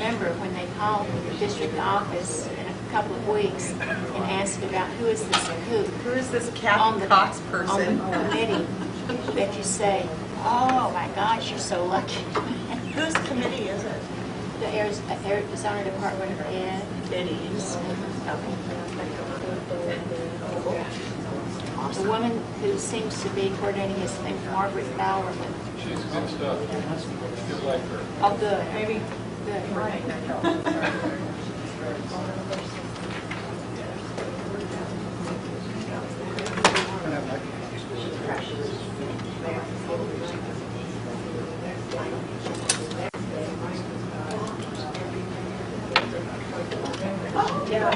remember when they called the district office in a couple of weeks and asked about who is this Kathy Cox person on the committee, that you say, oh my gosh, you're so lucky. Whose committee is it? The Arizona Department of Ed. It is. The woman who seems to be coordinating is named Margaret Bowerman. She's good stuff. Good like her. Oh, good. Maybe. Good. Yeah,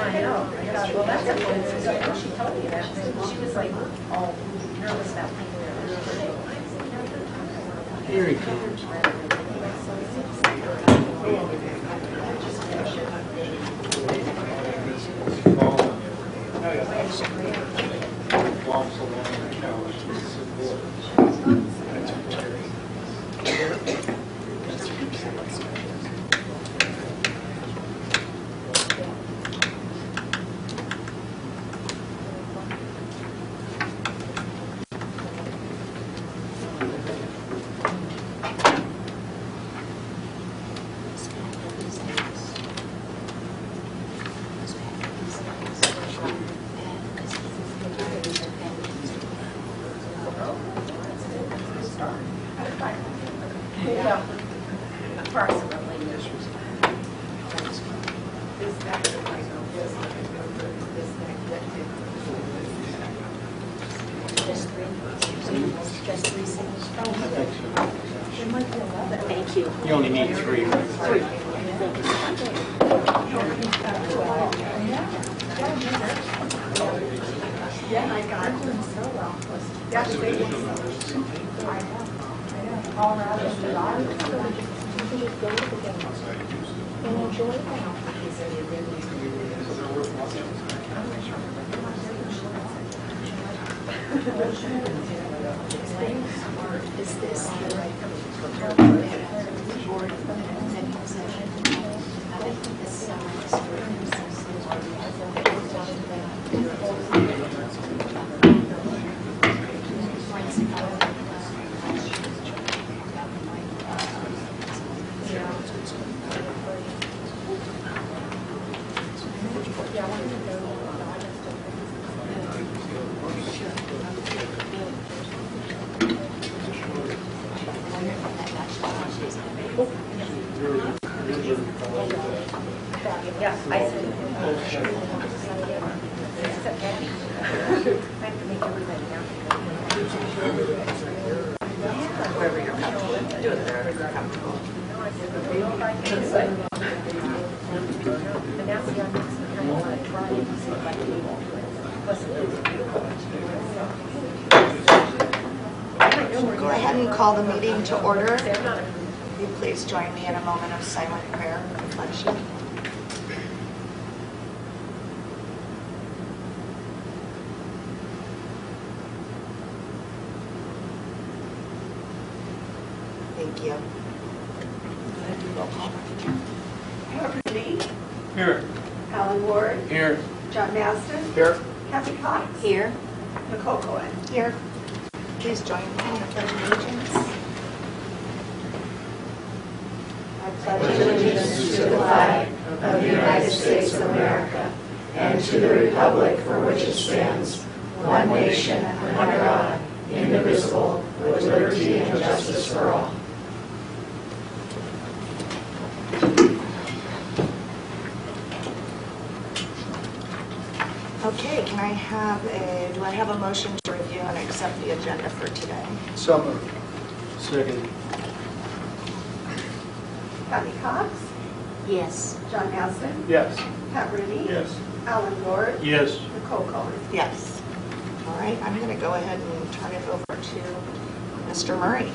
I know. Well, that's a good. She told me that. She was like, all nervous about Here he comes. Thank you. You only need three. Yeah, I got it so well. Yeah, they all around the and enjoy Is this the board executive session? I think this yeah, I see. Wherever you're comfortable, do it wherever you're comfortable. And that's the only thing I want to try and see if I can. Go ahead and call the meeting to order. Will you please join me in a moment of silent prayer and reflection? Thank you. Roll call. Robert Lee, Here. Alan Ward, Here. John Maston, Here. Kathy Cox, here. Nicole Cohen. Here. Please join me in the pledge of allegiance. I pledge allegiance to the flag of the United States of America and to the republic for which it stands, one nation, under God, indivisible, with liberty and justice for all. Okay, do I have a motion to review and accept the agenda for today? So moved. Second. Kathy Cox, Yes. John Maston, Yes. Pat Rooney, Yes. Alan Ward, Yes. Nicole Cohen. Yes. All right, I'm going to go ahead and turn it over to Mr. Murray.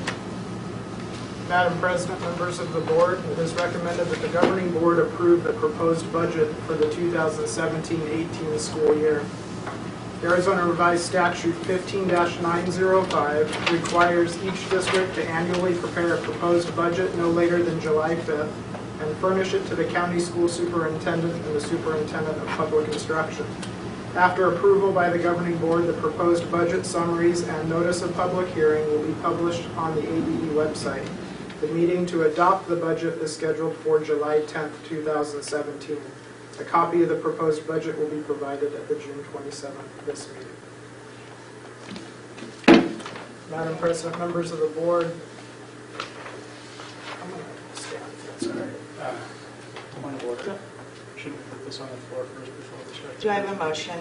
Madam President, members of the board, it is recommended that the governing board approve the proposed budget for the 2017-18 school year. Arizona Revised Statute 15-905 requires each district to annually prepare a proposed budget no later than July 5th and furnish it to the county school superintendent and the superintendent of public instruction. After approval by the governing board, the proposed budget summaries and notice of public hearing will be published on the ADE website. The meeting to adopt the budget is scheduled for July 10th, 2017. A copy of the proposed budget will be provided at the June 27th this meeting. Madam President, members of the board, I'm going to stand if that's all right. Point of order. Should we put this on the floor first before we start? Do I have a motion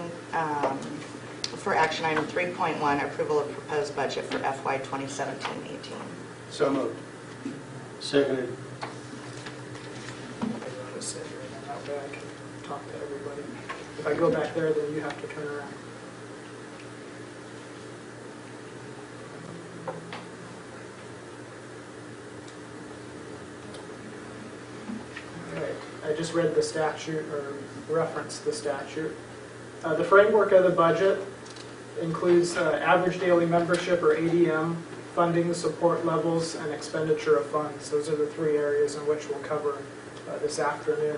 for action item 3.1, approval of proposed budget for FY 2017-18? So moved. Seconded. I'll just sit here and that way I can talk to everybody. If I go back there, then you have to turn around. All right. I just read the statute, or referenced the statute. The framework of the budget includes average daily membership, or ADM, funding, support levels, and expenditure of funds. Those are the three areas in which we'll cover this afternoon.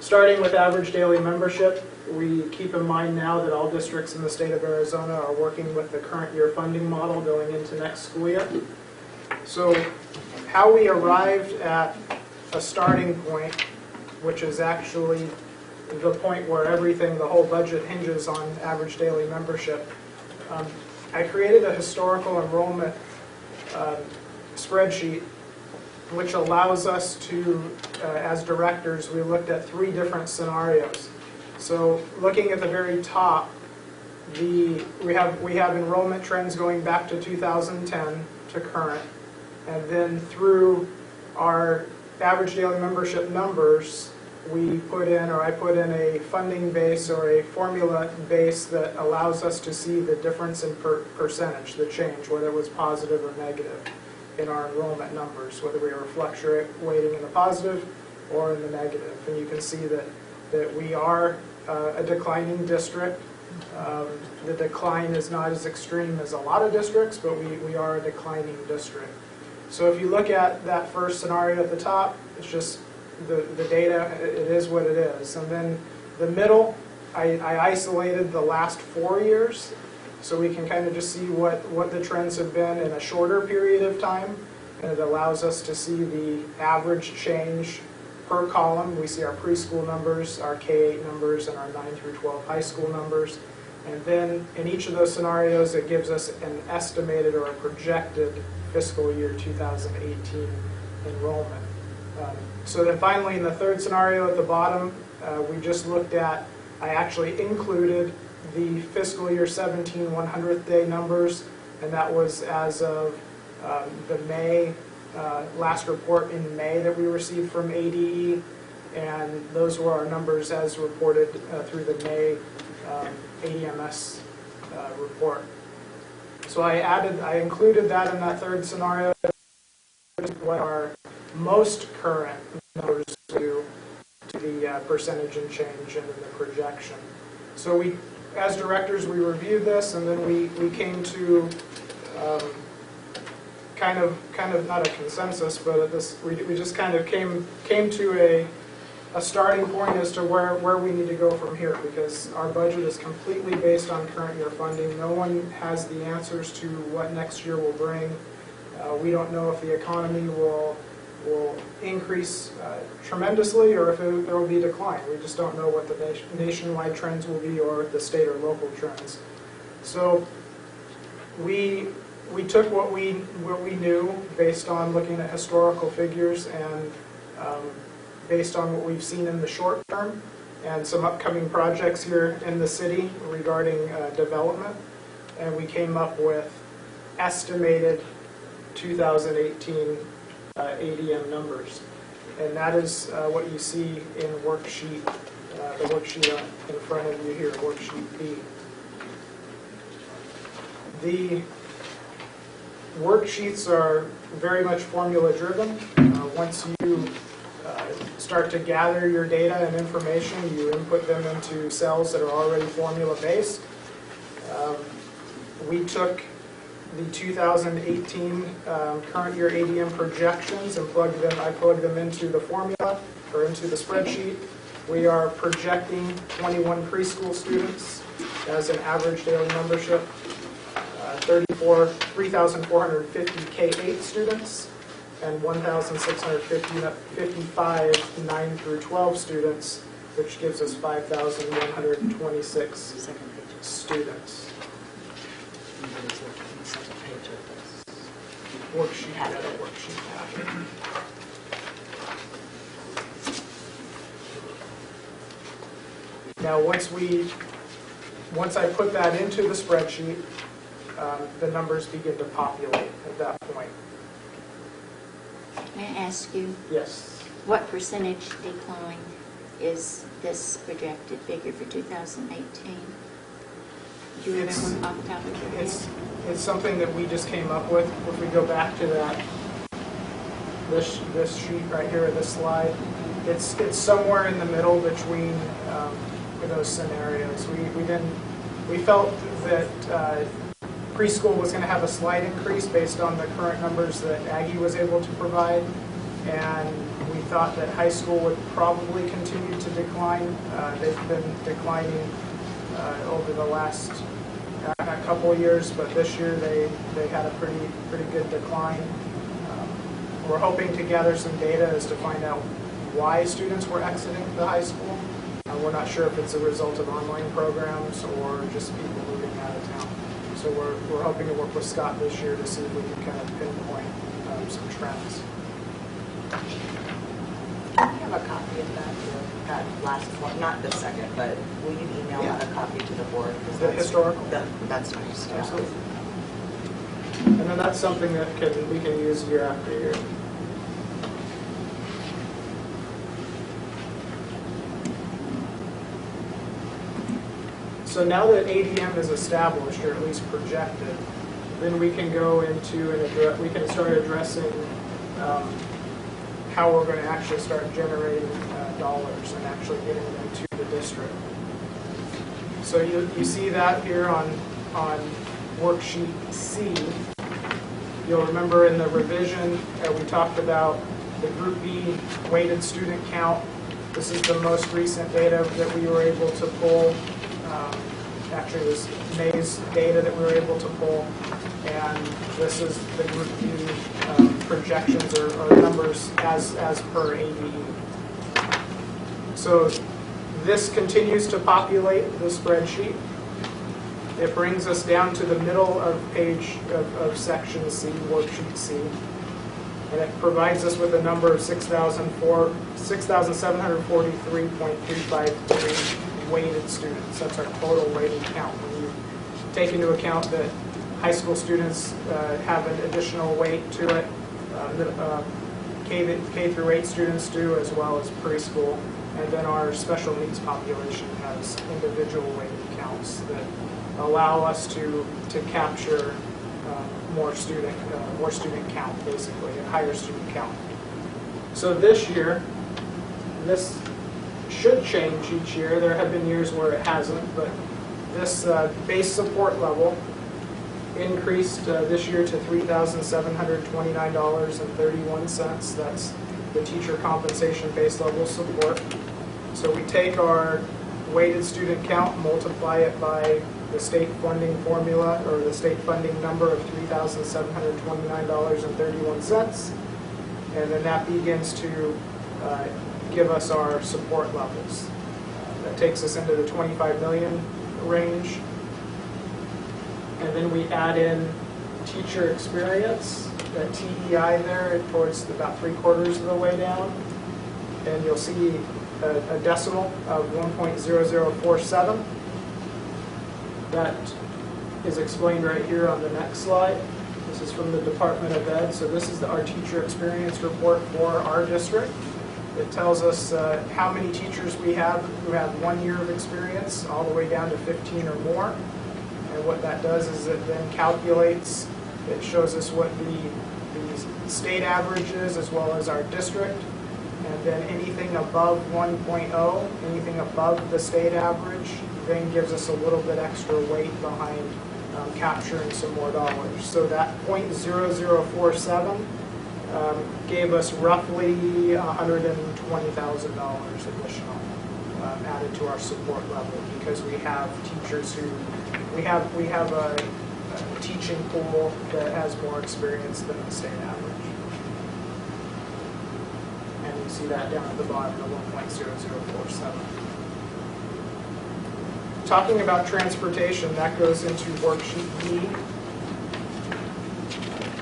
Starting with average daily membership, we keep in mind now that all districts in the state of Arizona are working with the current year funding model going into next school year. So how we arrived at a starting point, which is actually the point where everything, the whole budget hinges on average daily membership. I created a historical enrollment spreadsheet which allows us to, as directors, we looked at 3 different scenarios. So looking at the very top, we have enrollment trends going back to 2010 to current, and then through our average daily membership numbers, we put in, or I put in, a funding base or a formula base that allows us to see the difference in percentage, the change, whether it was positive or negative in our enrollment numbers, whether we were fluctuating in the positive or in the negative. And you can see that we are a declining district. The decline is not as extreme as a lot of districts, but we are a declining district. So if you look at that first scenario at the top, it's just the data, it is what it is. And then the middle, I isolated the last 4 years, so we can kind of just see what the trends have been in a shorter period of time, and it allows us to see the average change per column. We see our preschool numbers, our K-8 numbers, and our 9 through 12 high school numbers. And then in each of those scenarios, it gives us an estimated or a projected fiscal year 2018 enrollment. So then finally, in the third scenario at the bottom, we just looked at, I actually included the fiscal year 17 100th day numbers, and that was as of the May, last report in May that we received from ADE, and those were our numbers as reported through the May ADMS report. So I included that in that third scenario, what our most current numbers do to the percentage and change and the projection. So we, as directors, we reviewed this, and then we came to kind of not a consensus, but we just kind of came to a starting point as to where we need to go from here, because our budget is completely based on current year funding. No one has the answers to what next year will bring. We don't know if the economy will increase tremendously or if there will be a decline. We just don't know what the nationwide trends will be or the state or local trends. So we took what we knew based on looking at historical figures and based on what we've seen in the short term and some upcoming projects here in the city regarding development, and we came up with estimated 2018 ADM numbers, and that is what you see in worksheet, the worksheet in front of you here, worksheet B. The worksheets are very much formula driven. Once you start to gather your data and information, you input them into cells that are already formula based. We took the 2018 current year ADM projections and I plugged them into the formula or into the spreadsheet. We are projecting 21 preschool students as an average daily membership, 3,450 K-8 students, and 1,655 9 through 12 students, which gives us 5,126 students. Worksheet, yeah, the worksheet. Now, once I put that into the spreadsheet, the numbers begin to populate at that point. May I ask you, Yes. what percentage decline is this projected figure for 2018? Do you It's- remember off the top of your head? It's something that we just came up with. If we go back to this sheet right here, this slide, it's somewhere in the middle between those scenarios. We felt that preschool was going to have a slight increase based on the current numbers that Aggie was able to provide, and we thought that high school would probably continue to decline. They've been declining over the last couple of years, but this year they had a pretty good decline. We're hoping to gather some data as to find out why students were exiting the high school. We're not sure if it's a result of online programs or just people moving out of town. So we're hoping to work with Scott this year to see if we can kind of pinpoint some trends. I have a copy of that last one, not the second, but will you email out a copy to the board? Is that historical? That's nice. Yeah. Absolutely. And then that's something that we can use year after year. So now that ADM is established, or at least projected, then we can go into we can start addressing how we're going to actually start generating dollars and actually getting them to the district. So you see that here on worksheet C. You'll remember in the revision we talked about the Group B weighted student count. This is the most recent data that we were able to pull. Actually, it was May's data that we were able to pull, and this is the Group B projections or numbers as per ADE. So this continues to populate the spreadsheet. It brings us down to the middle of of section C, worksheet C, and it provides us with a number of 6,743.353 weighted students. That's our total weighted count. When you take into account that high school students have an additional weight to it, K through 8 students do, as well as preschool, and then our special needs population has individual weighted counts that allow us to capture more student count, basically, a higher student count. So this year, this should change each year. There have been years where it hasn't, but this base support level increased this year to $3,729.31. That's the teacher compensation base level support. So we take our weighted student count, multiply it by the state funding formula, or the state funding number of $3,729.31, and then that begins to give us our support levels. That takes us into the 25 million range. And then we add in teacher experience, that TEI there towards about 3/4 of the way down. And you'll see a decimal of 1.0047. That is explained right here on the next slide. This is from the Department of Ed. So this is our teacher experience report for our district. It tells us how many teachers we have who have 1 year of experience, all the way down to 15 or more. And what that does is it then calculates, it shows us what the state average is as well as our district. And then anything above 1.0, anything above the state average, then gives us a little bit extra weight behind capturing some more dollars. So that .0047 gave us roughly $120,000 additional added to our support level, because we have teachers who, we have a teaching pool that has more experience than the state average. And you see that down at the bottom, the 1.0047. Talking about transportation, that goes into worksheet E.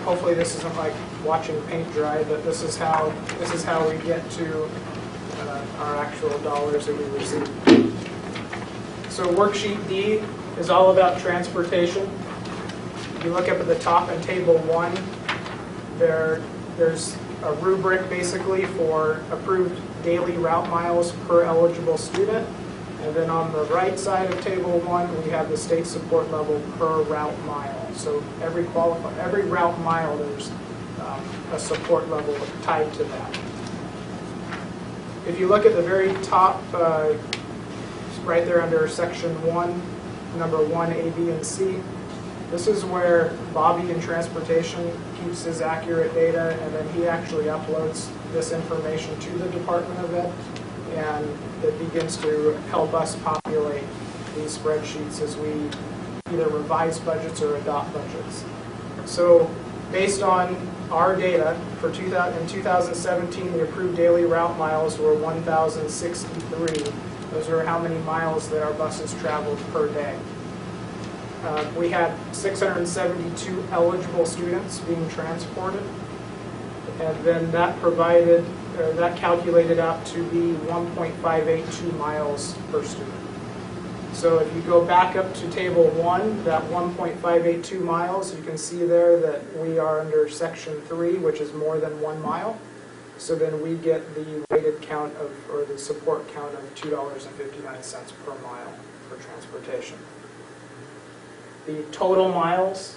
Hopefully this isn't like watching paint dry, but this is how we get to our actual dollars that we receive. So worksheet D is all about transportation. If you look up at the top in table 1, there's a rubric basically for approved daily route miles per eligible student. And then on the right side of table 1, we have the state support level per route mile. So every route mile, there's a support level tied to that. If you look at the very top, right there under section 1, number 1, A, B, and C, this is where Bobby in transportation keeps his accurate data, and then he actually uploads this information to the Department of Ed, and it begins to help us populate these spreadsheets as we either revise budgets or adopt budgets. So based on our data, in 2017, the approved daily route miles were 1,063. Those are how many miles that our buses traveled per day. We had 672 eligible students being transported, and then that calculated out to be 1.582 miles per student. So if you go back up to table 1, that 1.582 miles, you can see there that we are under section 3, which is more than 1 mile. So then we get the weighted count of, or the support count of $2.59 per mile for transportation. The total miles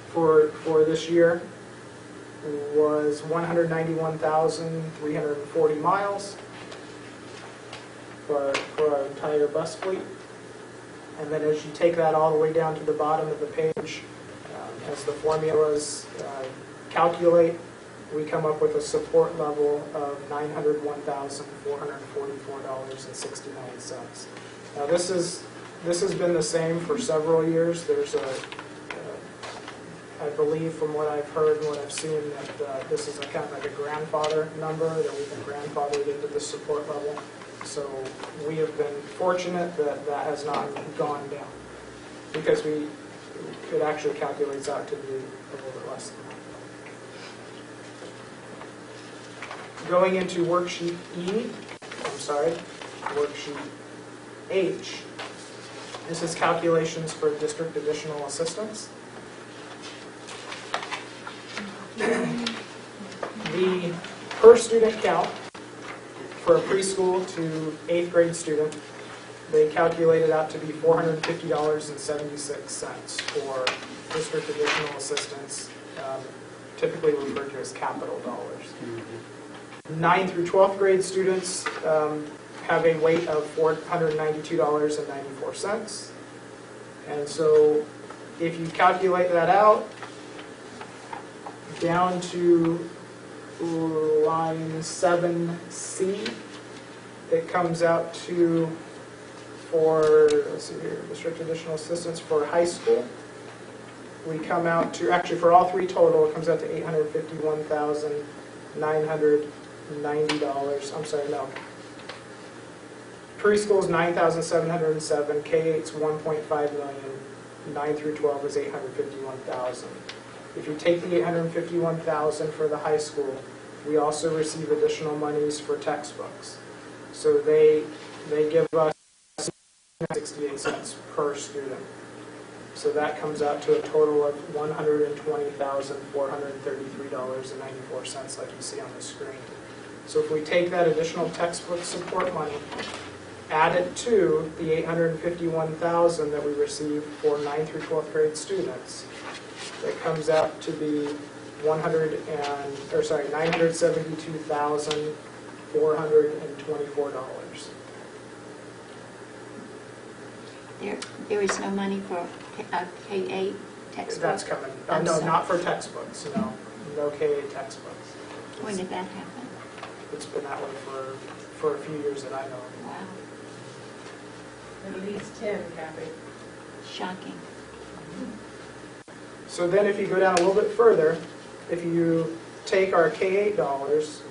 for this year was 191,340 miles for our entire bus fleet. And then as you take that all the way down to the bottom of the page, as the formulas calculate, we come up with a support level of $901,444.69. Now this has been the same for several years. There's I believe from what I've heard and what I've seen, that this is a kind of like a grandfather number that we've been grandfathered into the support level. So we have been fortunate that that has not gone down, because it actually calculates out to be a little bit less than that. Going into worksheet worksheet H. This is calculations for district additional assistance. The per student count for a preschool to 8th grade student, they calculated out to be $450.76 for district additional assistance, typically referred to as capital dollars. 9th through 12th grade students have a weight of $492.94. And so if you calculate that out, down to line 7C, it comes out to, for, let's see here, district additional assistance for high school, we come out to, actually for all three total, it comes out to $851,990. I'm sorry, no. Preschool is $9,707, K-8's $1.5 million, 9 through 12 is $851,000. If you take the $851,000 for the high school, we also receive additional monies for textbooks. So they give us 68 cents per student. So that comes out to a total of $120,433.94, like you see on the screen. So if we take that additional textbook support money, add it to the $851,000 that we receive for 9th through 12th grade students, it comes out to be $972,424. There is no money for K-8 textbooks? That's coming. I'm No, sorry. not for textbooks, no. No K-8 textbooks. When did that happen? It's been that way for a few years that I know of. Wow, At least 10, Kathy. shocking. So then if you go down a little bit further, if you take our K-8 dollars,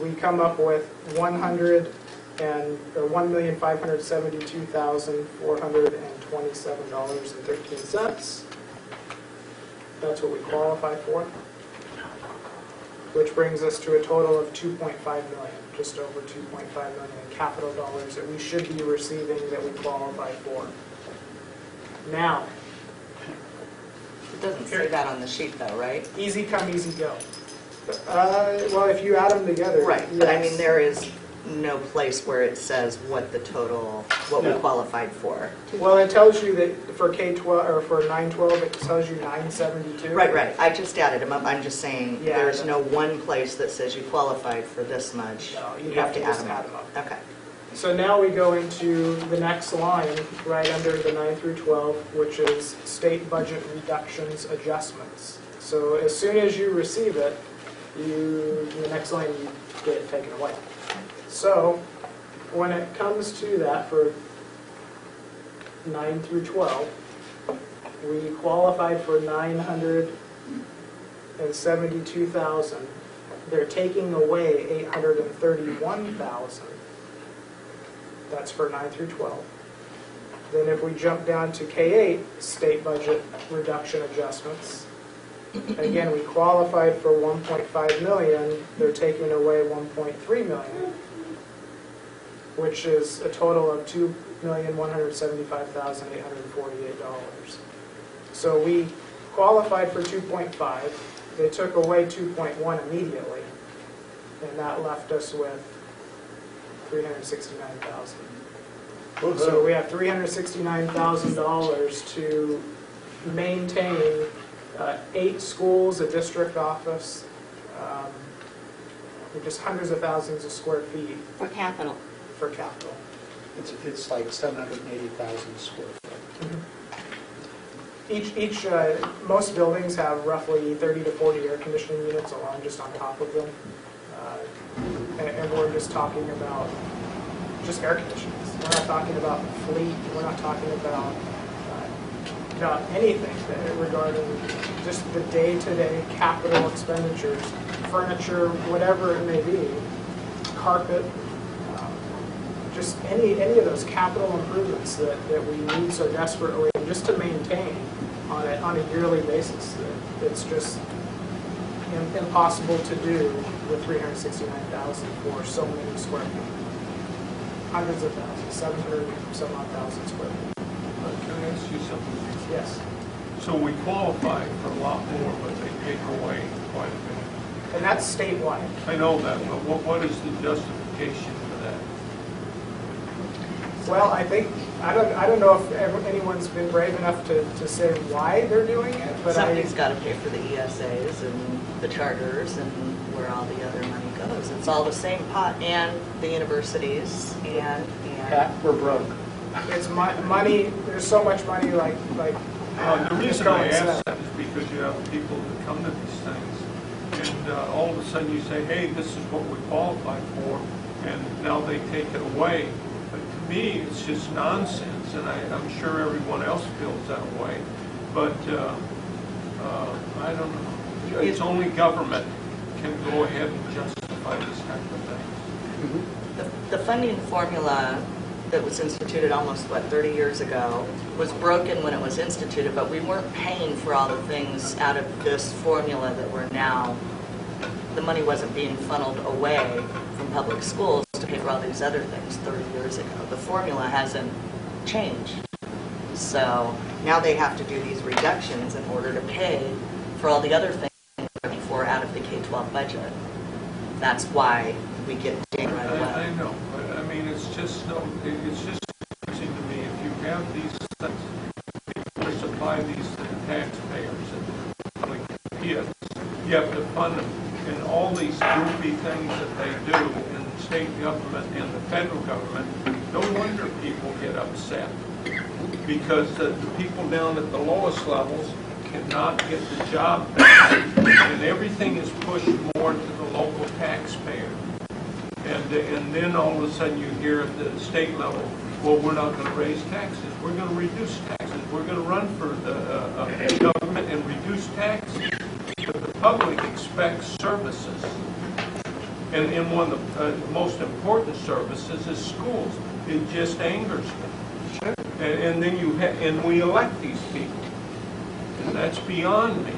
we come up with $1,572,427.13. That's what we qualify for, which brings us to a total of $2.5 million, just over $2.5 million in capital dollars that we should be receiving that we qualify for. Now, It doesn't say that on the sheet though, right? easy come, easy go. Well, if you add them together. Right, but I yes. mean, there is no place where it says what the total, what we No. qualified for. Well, it tells you that for K-12, or for 9-12, it tells you 972. Right, I just added them up, I'm just saying, Yeah, there's but- no one place that says you qualified for this much. No, you have to just add them up. Okay. So now we go into the next line, right under the 9 through 12, which is state budget reductions adjustments. So as soon as you receive it, the next line, you get it taken away. So when it comes to that for 9 through 12, we qualified for 972,000. They're taking away 831,000. That's for 9 through 12. Then if we jump down to K-8, state budget reduction adjustments, again, we qualified for 1.5 million, they're taking away 1.3 million, which is a total of $2,175,848. So we qualified for 2.5, they took away 2.1 immediately, and that left us with 369,000. So we have $369,000 to maintain 8 schools, a district office, just hundreds of thousands of square feet For capital. for capital. It's like 780,000 square foot. Most buildings have roughly 30 to 40 air conditioning units alone just on top of them. And we're just talking about just air conditioners. We're not talking about fleet, we're not talking about anything regarding just the day-to-day capital expenditures, furniture, whatever it may be, carpet, just any of those capital improvements that we need so desperately, just to maintain on a yearly basis. It's just impossible to do with 369,000 for so many square feet. Hundreds of thousands, 700 some odd thousand square feet. Can I ask you something? Yes. So we qualify for a lot more, but they take away quite a bit. And that's statewide. I know that, but what is the justification for that? Well, I don't know if anyone's been brave enough to say why they're doing it, but Somebody's got to pay for the ESAs and the charters and where all the other money goes. It's all the same pot, and the universities, and Pat, we're broke. it's money, there's so much money like The reason Mr. I Cohen said. ask that is because you have people that come to these things, and all of a sudden you say, hey, this is what we qualified for, and now they take it away. But to me, it's just nonsense, and I'm sure everyone else feels that way. But I don't know. It's only government can go ahead and justify this type of thing. the funding formula that was instituted almost, 30 years ago, was broken when it was instituted, but we weren't paying for all the things out of this formula that we're now, the money wasn't being funneled away from public schools to pay for all these other things 30 years ago. The formula hasn't changed. So now they have to do these reductions in order to pay for all the other things for out of the K-12 budget. That's why we get dinged right away. I know, but I mean, it's just confusing to me. If you have these things, people supply these to the taxpayers and like kids, you have to fund them. and all these goofy things that they do in the state government and the federal government, no wonder people get upset. Because the people down at the lowest levels cannot get the job done, and everything is pushed more to the local taxpayer. And then all of a sudden you hear at the state level, well, we're not going to raise taxes, we're going to reduce taxes, we're going to run for the government and reduce taxes. But the public expects services. And one of the most important services is schools. It just angers me. And then and we elect these people. And that's beyond me.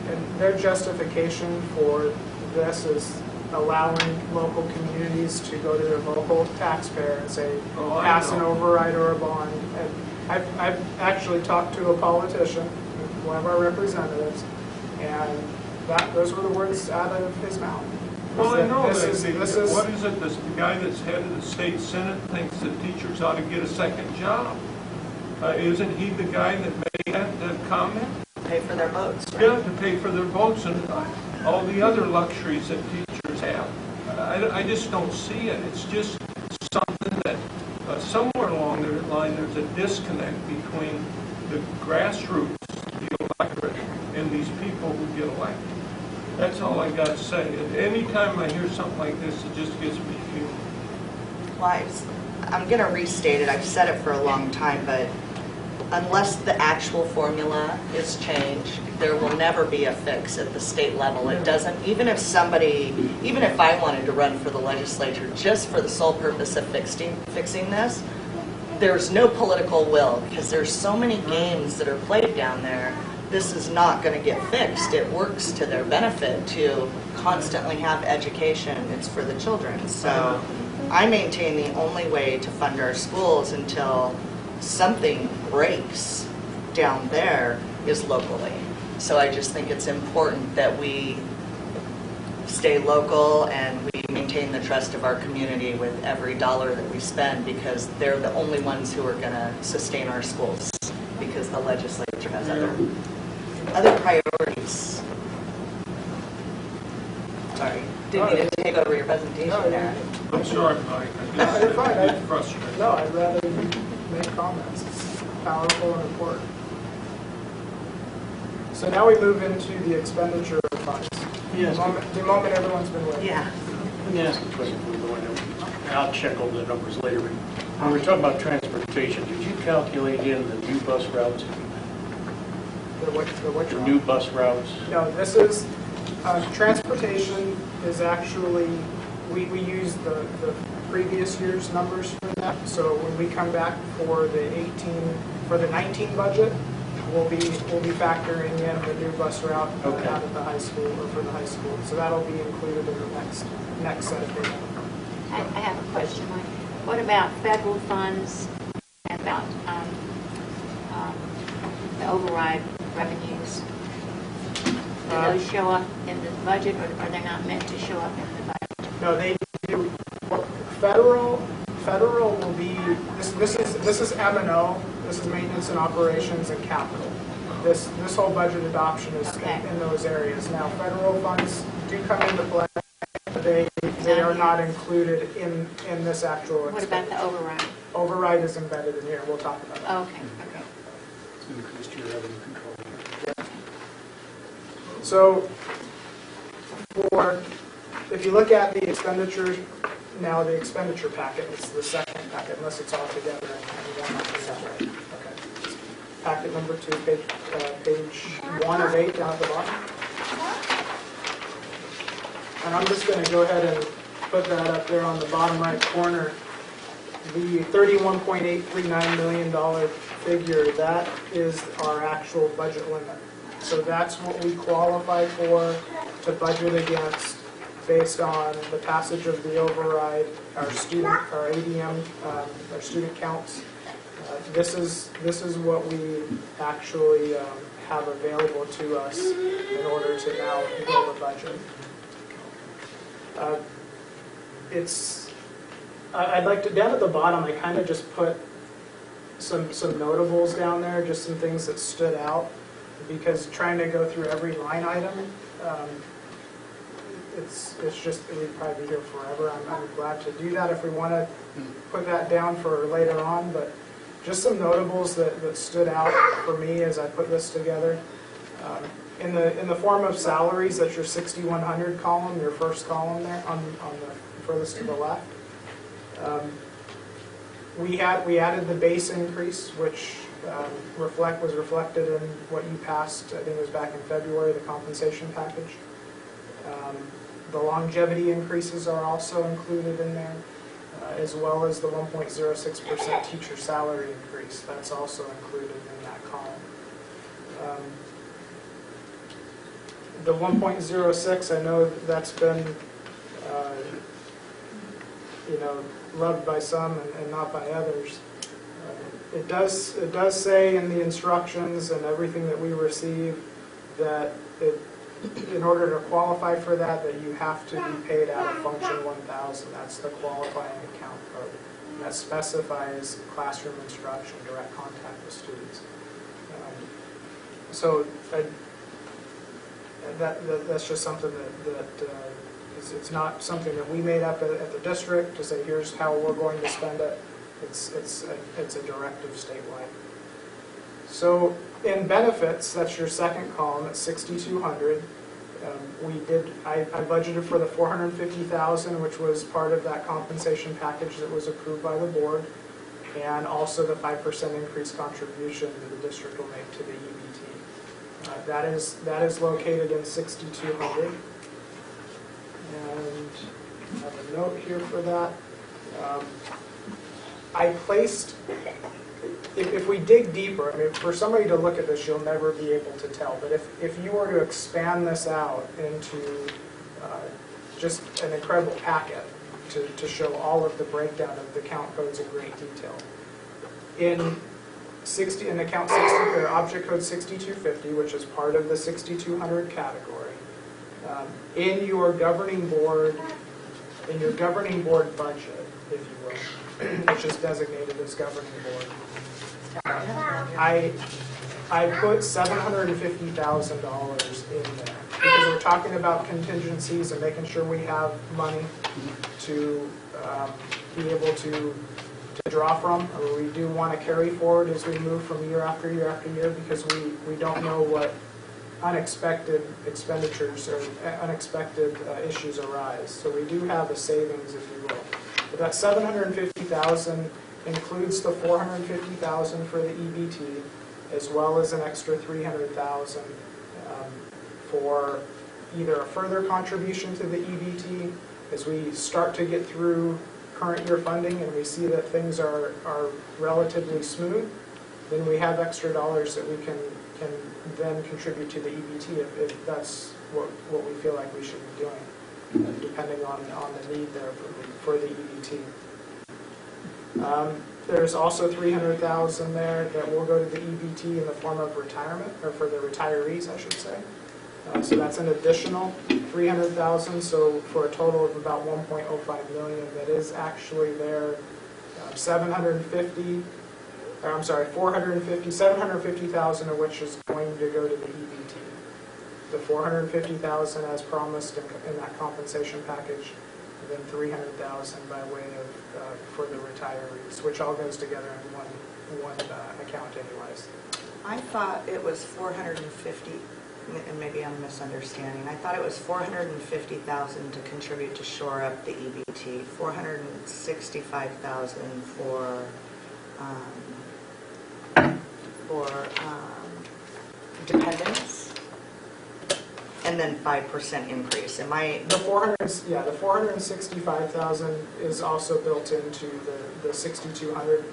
And their justification for this is allowing local communities to go to their local taxpayer and say, pass an override or a bond. And I've actually talked to a politician, one of our representatives, and those were the words out of his mouth. Well, I know. What is is it? The guy that's head of the state senate thinks that teachers ought to get a second job. Isn't he the guy that made that comment? Pay for their votes, right? Yeah, to pay for their votes and all the other luxuries that teachers have. I just don't see it. It's just something that somewhere along the line there's a disconnect between the grassroots, the electorate, and these people who get elected. That's all I got to say. And anytime I hear something like this, it just gets me fuming. Well, I'm going to restate it. I've said it for a long time, but unless the actual formula is changed, there will never be a fix at the state level. It doesn't, even if I wanted to run for the legislature just for the sole purpose of fixing this, there's no political will because there's so many games that are played down there. This is not going to get fixed. It works to their benefit to constantly have education. It's for the children. So I maintain the only way to fund our schools until something breaks down there is locally. So I just think it's important that we stay local and we maintain the trust of our community with every dollar that we spend because they're the only ones who are going to sustain our schools because the legislature has other priorities. Sorry, didn't mean to take over your presentation there. I'm sorry, Mike. You're fine. I get frustrated. No, I'd rather you make comments. It's powerful and important. So now we move into the expenditure of funds. Yes. The moment everyone's been waiting. Yeah. Let me ask a question before we go into, and I'll check over the numbers later. When we're talking about transportation, did you calculate in the new bus routes? The New bus routes? No, this is, transportation is actually, we use the previous year's numbers for that. So when we come back for the 19 budget, we'll be factoring in the new bus route out of the high school or for the high school. So that'll be included in the next set of data. I have a question, Mike. What about federal funds and about the override revenues? Do those show up in the budget, or are they not meant to show up in the budget? No, they do. Federal will be, this is M&O, this is maintenance and operations and capital. This whole budget adoption is in those areas. Now, federal funds do come into play, but they are not included in this actual expense. What about the override? Override is embedded in here, we'll talk about that. Okay. It's increased your revenue control. So, if you look at the expenditure, now the expenditure packet, it's the second packet, unless it's all together. Okay. Packet number 2, page 1 of 8 down at the bottom. And I'm just going to go ahead and put that up there on the bottom right corner. The $31.839 million figure, that is our actual budget limit. So that's what we qualify for to budget against based on the passage of the override, our ADM, our student counts. This is what we actually have available to us in order to now build a budget. I'd like to, down at the bottom, I kind of just put some notables down there, just some things that stood out, because trying to go through every line item, it's just, we'd probably be here forever. I'm glad to do that if we want to put that down for later on, but just some notables that stood out for me as I put this together. In the form of salaries, that's your 6,100 column, your first column there on the furthest to the left. We added the base increase, which was reflected in what you passed, I think it was back in February, the compensation package. The longevity increases are also included in there, as well as the 1.06% teacher salary increase. That's also included in that column. The 1.06, I know that's been, loved by some and not by others. It does say in the instructions and everything that we receive that in order to qualify for that you have to be paid out of Function 1000. That's the qualifying account code. And that specifies classroom instruction, direct contact with students. That's just something that it's not something that we made up at the district to say here's how we're going to spend it. It's a directive statewide. So in benefits, that's your second column at 6,200. I budgeted for the 450,000, which was part of that compensation package that was approved by the board, and also the 5% increase contribution that the district will make to the EBT. That is located in 6,200. And I have a note here for that. I placed, if we dig deeper, I mean, for somebody to look at this, you'll never be able to tell. But if you were to expand this out into just an incredible packet to show all of the breakdown of the count codes in great detail. In account 60, or object code 6250, which is part of the 6,200 category, in your governing board budget, if you will, which is designated as governing board, I put $750,000 in there because we're talking about contingencies and making sure we have money to be able to draw from, or we do want to carry forward as we move from year after year after year, because we don't know what unexpected expenditures or unexpected issues arise. So we do have a savings, if you will. But that $750,000 includes the $450,000 for the EBT, as well as an extra $300,000 for either a further contribution to the EBT as we start to get through current year funding and we see that things are relatively smooth, then we have extra dollars that we can then contribute to the EBT if that's what we feel like we should be doing, depending on the need there for the EBT. There's also $300,000 there that will go to the EBT in the form of retirement, or for the retirees, I should say. So that's an additional $300,000, so for a total of about $1.05 million that is actually there. $750,000 of which is going to go to the EBT. The $450,000 as promised in that compensation package, and then $300,000 by way of for the retirees, which all goes together in one account anyways. I thought it was 450, and maybe I'm misunderstanding. I thought it was 450,000 to contribute to shore up the EBT, 465,000 for dependents, and then 5% increase. Am I? The 465,000 is also built into the 6,200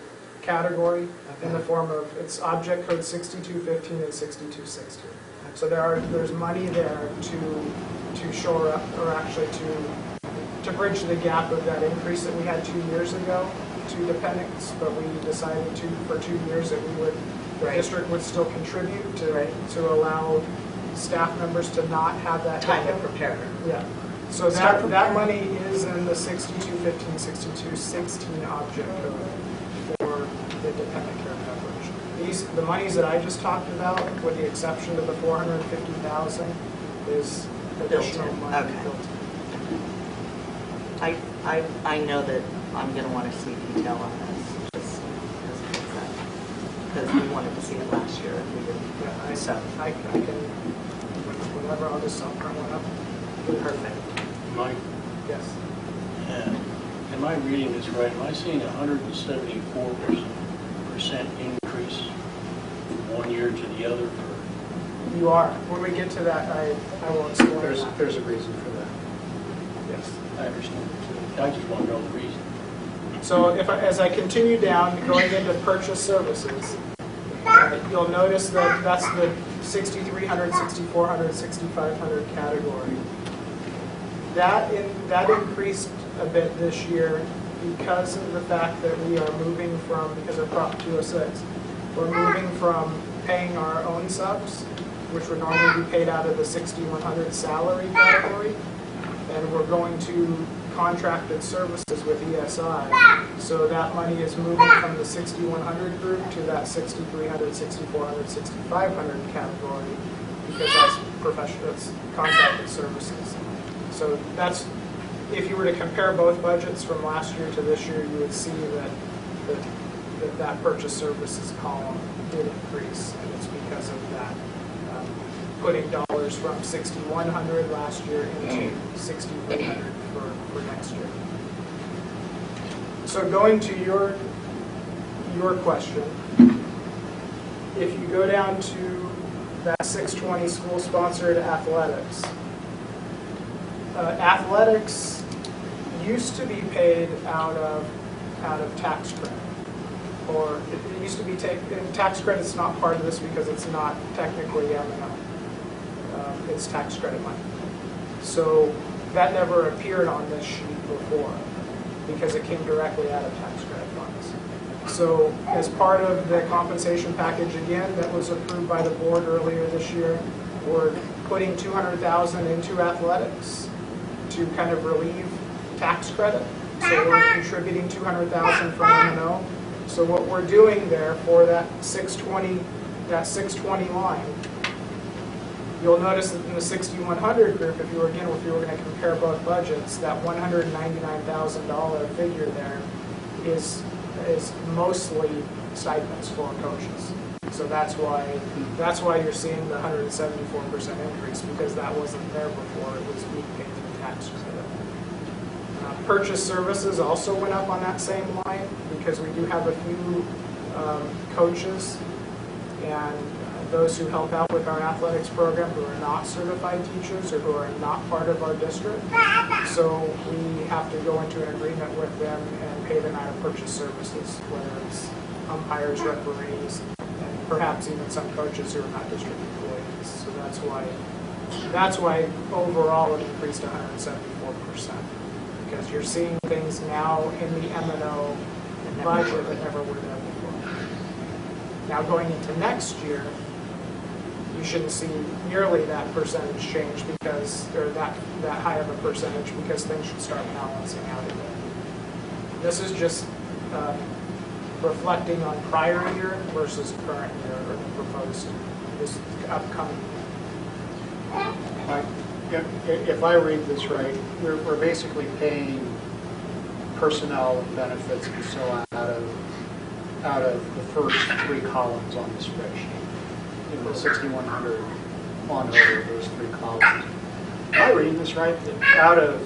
category in the form of its object code 6215 and 6216. So there's money there to shore up, or actually to bridge the gap of that increase that we had 2 years ago to dependents, but we decided for 2 years that the district would still contribute to allow staff members to not have that time to prepare. Yeah. So that money is in the 6215, 6216 object code for the dependent care coverage. The monies that I just talked about, with the exception of the $450,000, is additional money built in. I know that I'm going to want to see detail on this, just because we wanted to see it last year and we didn't. Yeah, So, I can, whenever, I'll just print one up. perfect. Mike, Yes. am I reading this right? Am I seeing 174% increase from one year to the other? You are. When we get to that, I will explain that. There's a reason for that. Yes. I understand. I just want to know the reason. So as I continue down, going into purchase services, you'll notice that that's the 6,300, 6,400, 6,500 category. That increased a bit this year because of the fact that we are moving from, because of Prop 206, we're moving from paying our own subs, which would normally be paid out of the 6,100 salary category, and we're going to contracted services with ESI. So that money is moving from the 6,100 group to that 6,300, 6,400, 6,500 category because that's contracted services. So that's, if you were to compare both budgets from last year to this year, you would see that purchase services column did increase, and it's because of that. Putting dollars from 6,100 last year into 6,300 for next year. So going to your question, if you go down to that 620 school-sponsored athletics, athletics used to be paid out of tax credit. Or it used to be tax credit's not part of this because it's not technically M&O. It's tax credit money. So that never appeared on this sheet before because it came directly out of tax credit funds. So as part of the compensation package again that was approved by the board earlier this year, we're putting $200,000 into athletics to kind of relieve tax credit. So we're contributing $200,000 from M&O. So what we're doing there for that 620 line, you'll notice that in the 6,100 group, if you were going to compare both budgets, that $199,000 figure there is mostly stipends for coaches. So that's why you're seeing the 174% increase, because that wasn't there before. It was being paid through tax credit. Purchase services also went up on that same line because we do have a few coaches and those who help out with our athletics program who are not certified teachers or who are not part of our district. So we have to go into an agreement with them and pay them out of purchase services, whether it's umpires, referees, and perhaps even some coaches who are not district employees. So that's why overall it increased 174%, because you're seeing things now in the M&O budget that never were there before. Now going into next year, you shouldn't see nearly that percentage change because, or that high of a percentage, because things should start balancing out again. This is just reflecting on prior year versus current year, or the proposed, this upcoming year. If I read this right, we're basically paying personnel and benefits and so on out of the first three columns on the spreadsheet. In the 6,100 on over those three columns. Am I reading this right? That out of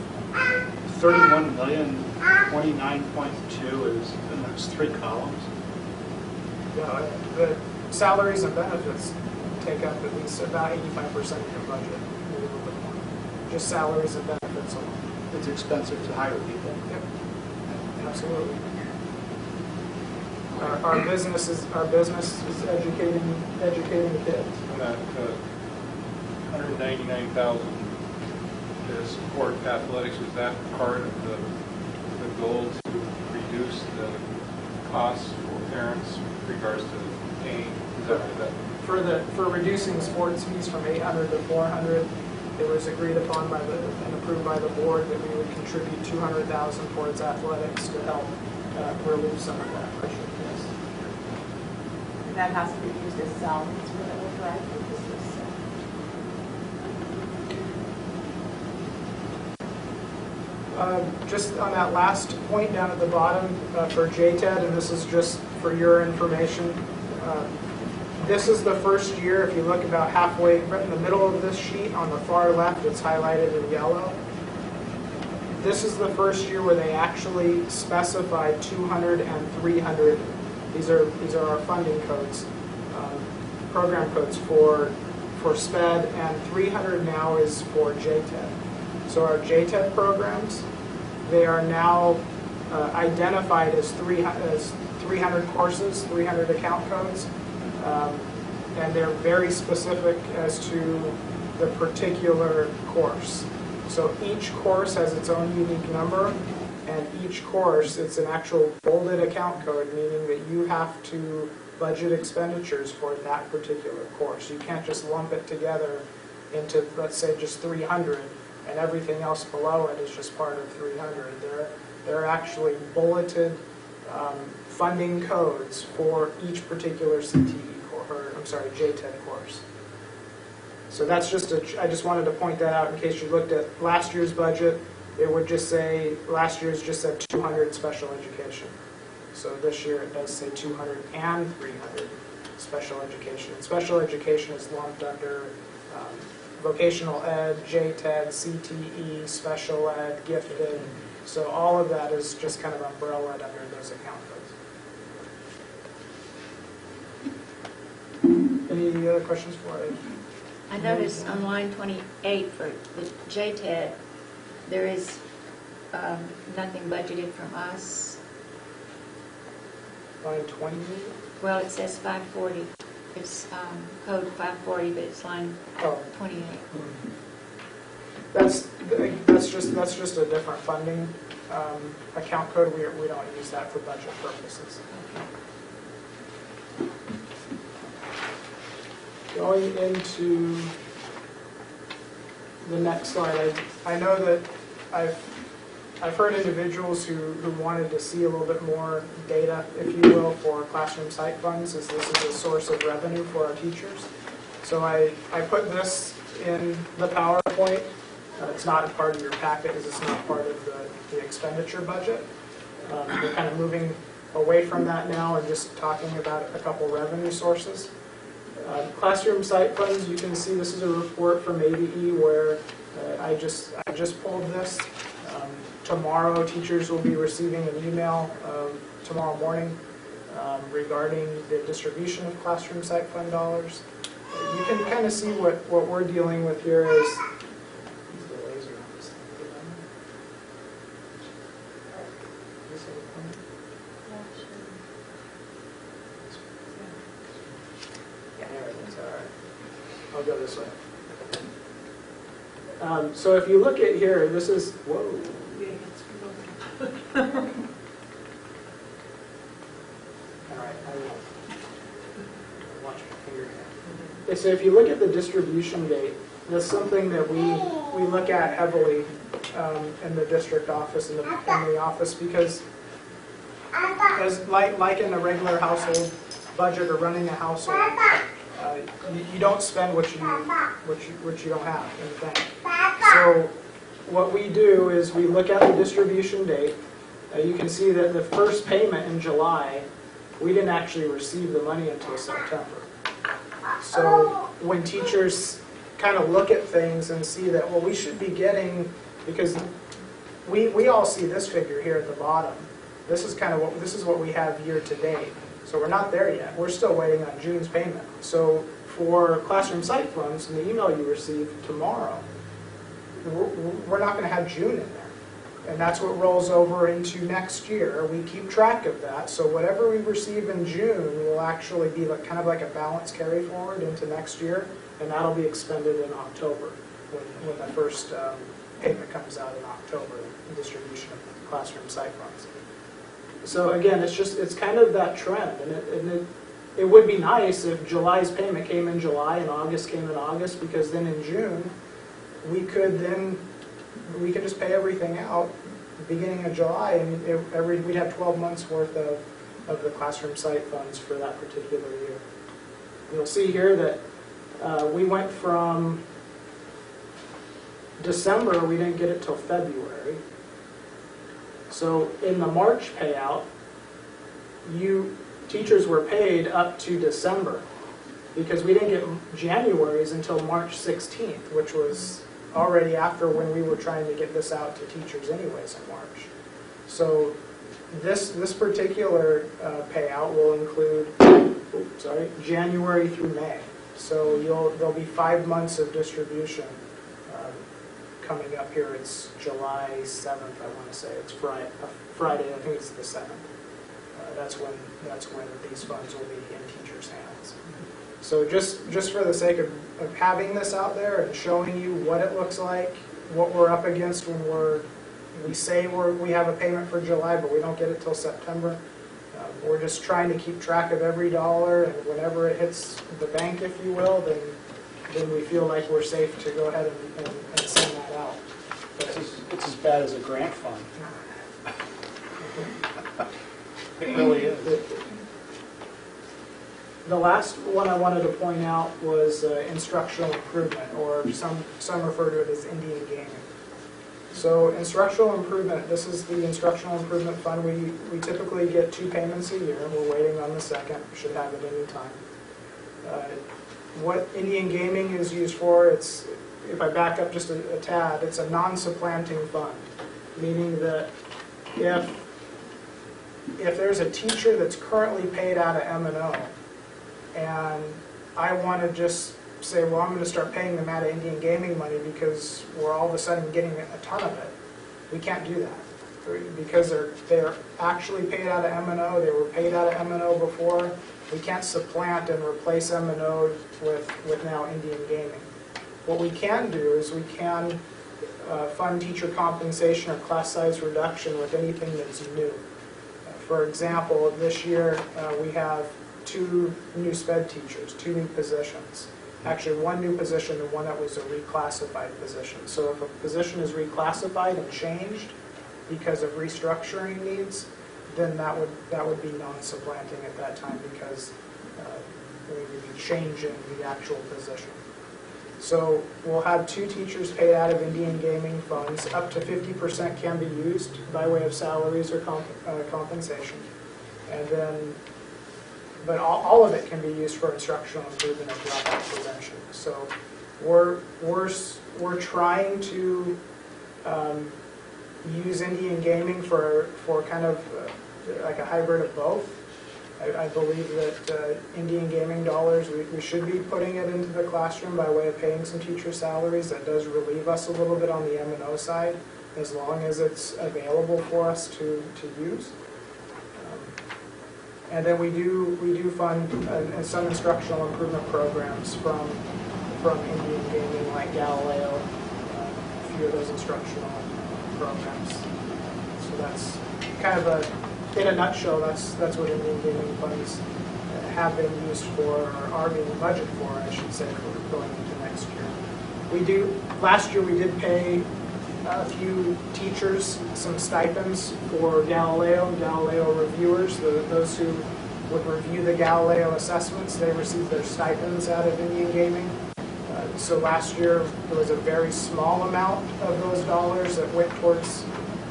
31 million, 29.2 is in those three columns? Yeah, the salaries and benefits take up at least about 85% of your budget, maybe a little bit more. Just salaries and benefits alone. It's expensive to hire people. Yep, absolutely. Our business is educating kids. And that 199,000 to support athletics, is that part of the goal to reduce the costs for parents with regards to paying? For reducing sports fees from 800 to 400, it was agreed upon and approved by the board that we would contribute 200,000 towards athletics to help relieve some of that pressure. That has to be used as salaries for the override purposes. Just on that last point down at the bottom for JTED, and this is just for your information, this is the first year, if you look about halfway, right in the middle of this sheet, on the far left, it's highlighted in yellow. This is the first year where they actually specified 200 and 300. These are our funding codes, program codes for SPED, and 300 now is for JTED. So our JTED programs, they are now identified as 300 courses, 300 account codes, and they're very specific as to the particular course. So each course has its own unique number, and each course, it's an actual bolded account code, meaning that you have to budget expenditures for that particular course. You can't just lump it together into, let's say, just 300, and everything else below it is just part of 300. They're actually bulleted funding codes for each particular CTE course, or I'm sorry, JTED course. So that's just I just wanted to point that out in case you looked at last year's budget. It would just say, last year's just said 200 special education. So this year it does say 200 and 300 special education. And special education is lumped under vocational ed, JTED, CTE, special ed, gifted. So all of that is just kind of umbrellaed under those account codes. Any other questions for it? I noticed on line 28 for the JTED, there is nothing budgeted from us. Line 20? Well, it says 540. It's code 540, but it's line 28. That's just a different funding account code. We don't use that for budget purposes. Going into the next slide, I know that I've heard individuals who wanted to see a little bit more data, if you will, for classroom site funds, as this is a source of revenue for our teachers. So I put this in the PowerPoint. It's not part of your packet because it's not part of the expenditure budget. We're kind of moving away from that now and just talking about a couple revenue sources. Classroom site funds, you can see this is a report from ABE where I just pulled this. Tomorrow, teachers will be receiving an email tomorrow morning regarding the distribution of classroom site fund dollars. You can kind of see what we're dealing with here is I'll go this way. So if you look at here, this is, whoa. All right, I will watch my finger here. So if you look at the distribution date, that's something that we look at heavily in the district office, in the office, because as like in a regular household budget or running a household, you don't spend what you don't have in the bank. So what we do is we look at the distribution date. You can see that the first payment in July, we didn't actually receive the money until September. So when teachers kind of look at things and see that, well, we should be getting, because we all see this figure here at the bottom. This is kind of what we have year to date. So we're not there yet. We're still waiting on June's payment. So for classroom site funds, in the email you receive tomorrow, we're not going to have June in there. And that's what rolls over into next year. We keep track of that. So whatever we receive in June will actually be kind of like a balance carry forward into next year. And that'll be expended in October when the first payment comes out in October, the distribution of classroom site funds. So again, it's kind of that trend, and it would be nice if July's payment came in July and August came in August, because then in June we could just pay everything out at the beginning of July, and we'd have 12 months worth of the classroom site funds for that particular year. You'll see here that we went from December, we didn't get it till February. So in the March payout, teachers were paid up to December, because we didn't get January's until March 16th, which was already after when we were trying to get this out to teachers anyways in March. So this particular payout will include, January through May. So there'll be 5 months of distribution coming up here. It's July 7th, I want to say. It's Friday. I think it's the 7th. That's when these funds will be in teachers' hands. So just for the sake of having this out there and showing you what it looks like, what we're up against when we say we have a payment for July, but we don't get it till September. We're just trying to keep track of every dollar, and whenever it hits the bank, if you will, then we feel like we're safe to go ahead and send that out. It's as bad as a grant fund. It really is. The last one I wanted to point out was instructional improvement, or some refer to it as Indian gaming. So instructional improvement, this is the instructional improvement fund. We typically get 2 payments a year. We're waiting on the second. We should have it any time. What Indian gaming is used for, if I back up just a tad, it's a non-supplanting fund, meaning that if there's a teacher that's currently paid out of M&O, and I want to just say, well, I'm going to start paying them out of Indian gaming money because we're all of a sudden getting a ton of it, we can't do that. Because they're actually paid out of M&O, they were paid out of M&O before, we can't supplant and replace M&O with now Indian gaming. What we can do is we can fund teacher compensation or class size reduction with anything that's new. For example, this year we have 2 new SPED teachers, 2 new positions. Actually, 1 new position and 1 that was a reclassified position. So if a position is reclassified and changed because of restructuring needs, then that would be non-supplanting at that time, because we would be changing the actual position. So we'll have 2 teachers paid out of Indian gaming funds. Up to 50% can be used by way of salaries or compensation. And then, but all of it can be used for instructional improvement and dropout prevention. So we're trying to use Indian gaming for kind of like a hybrid of both. I believe that Indian gaming dollars, we should be putting it into the classroom by way of paying some teacher salaries. That does relieve us a little bit on the M&O side, as long as it's available for us to use. And then we do fund some instructional improvement programs from Indian gaming, like Galileo, a few of those instructional programs. So that's kind of in a nutshell, that's what Indian gaming funds have been used for, or are being budgeted for, I should say, for going into next year. Last year we did pay a few teachers some stipends for Galileo reviewers. Those who would review the Galileo assessments, they received their stipends out of Indian gaming. So last year there was a very small amount of those dollars that went towards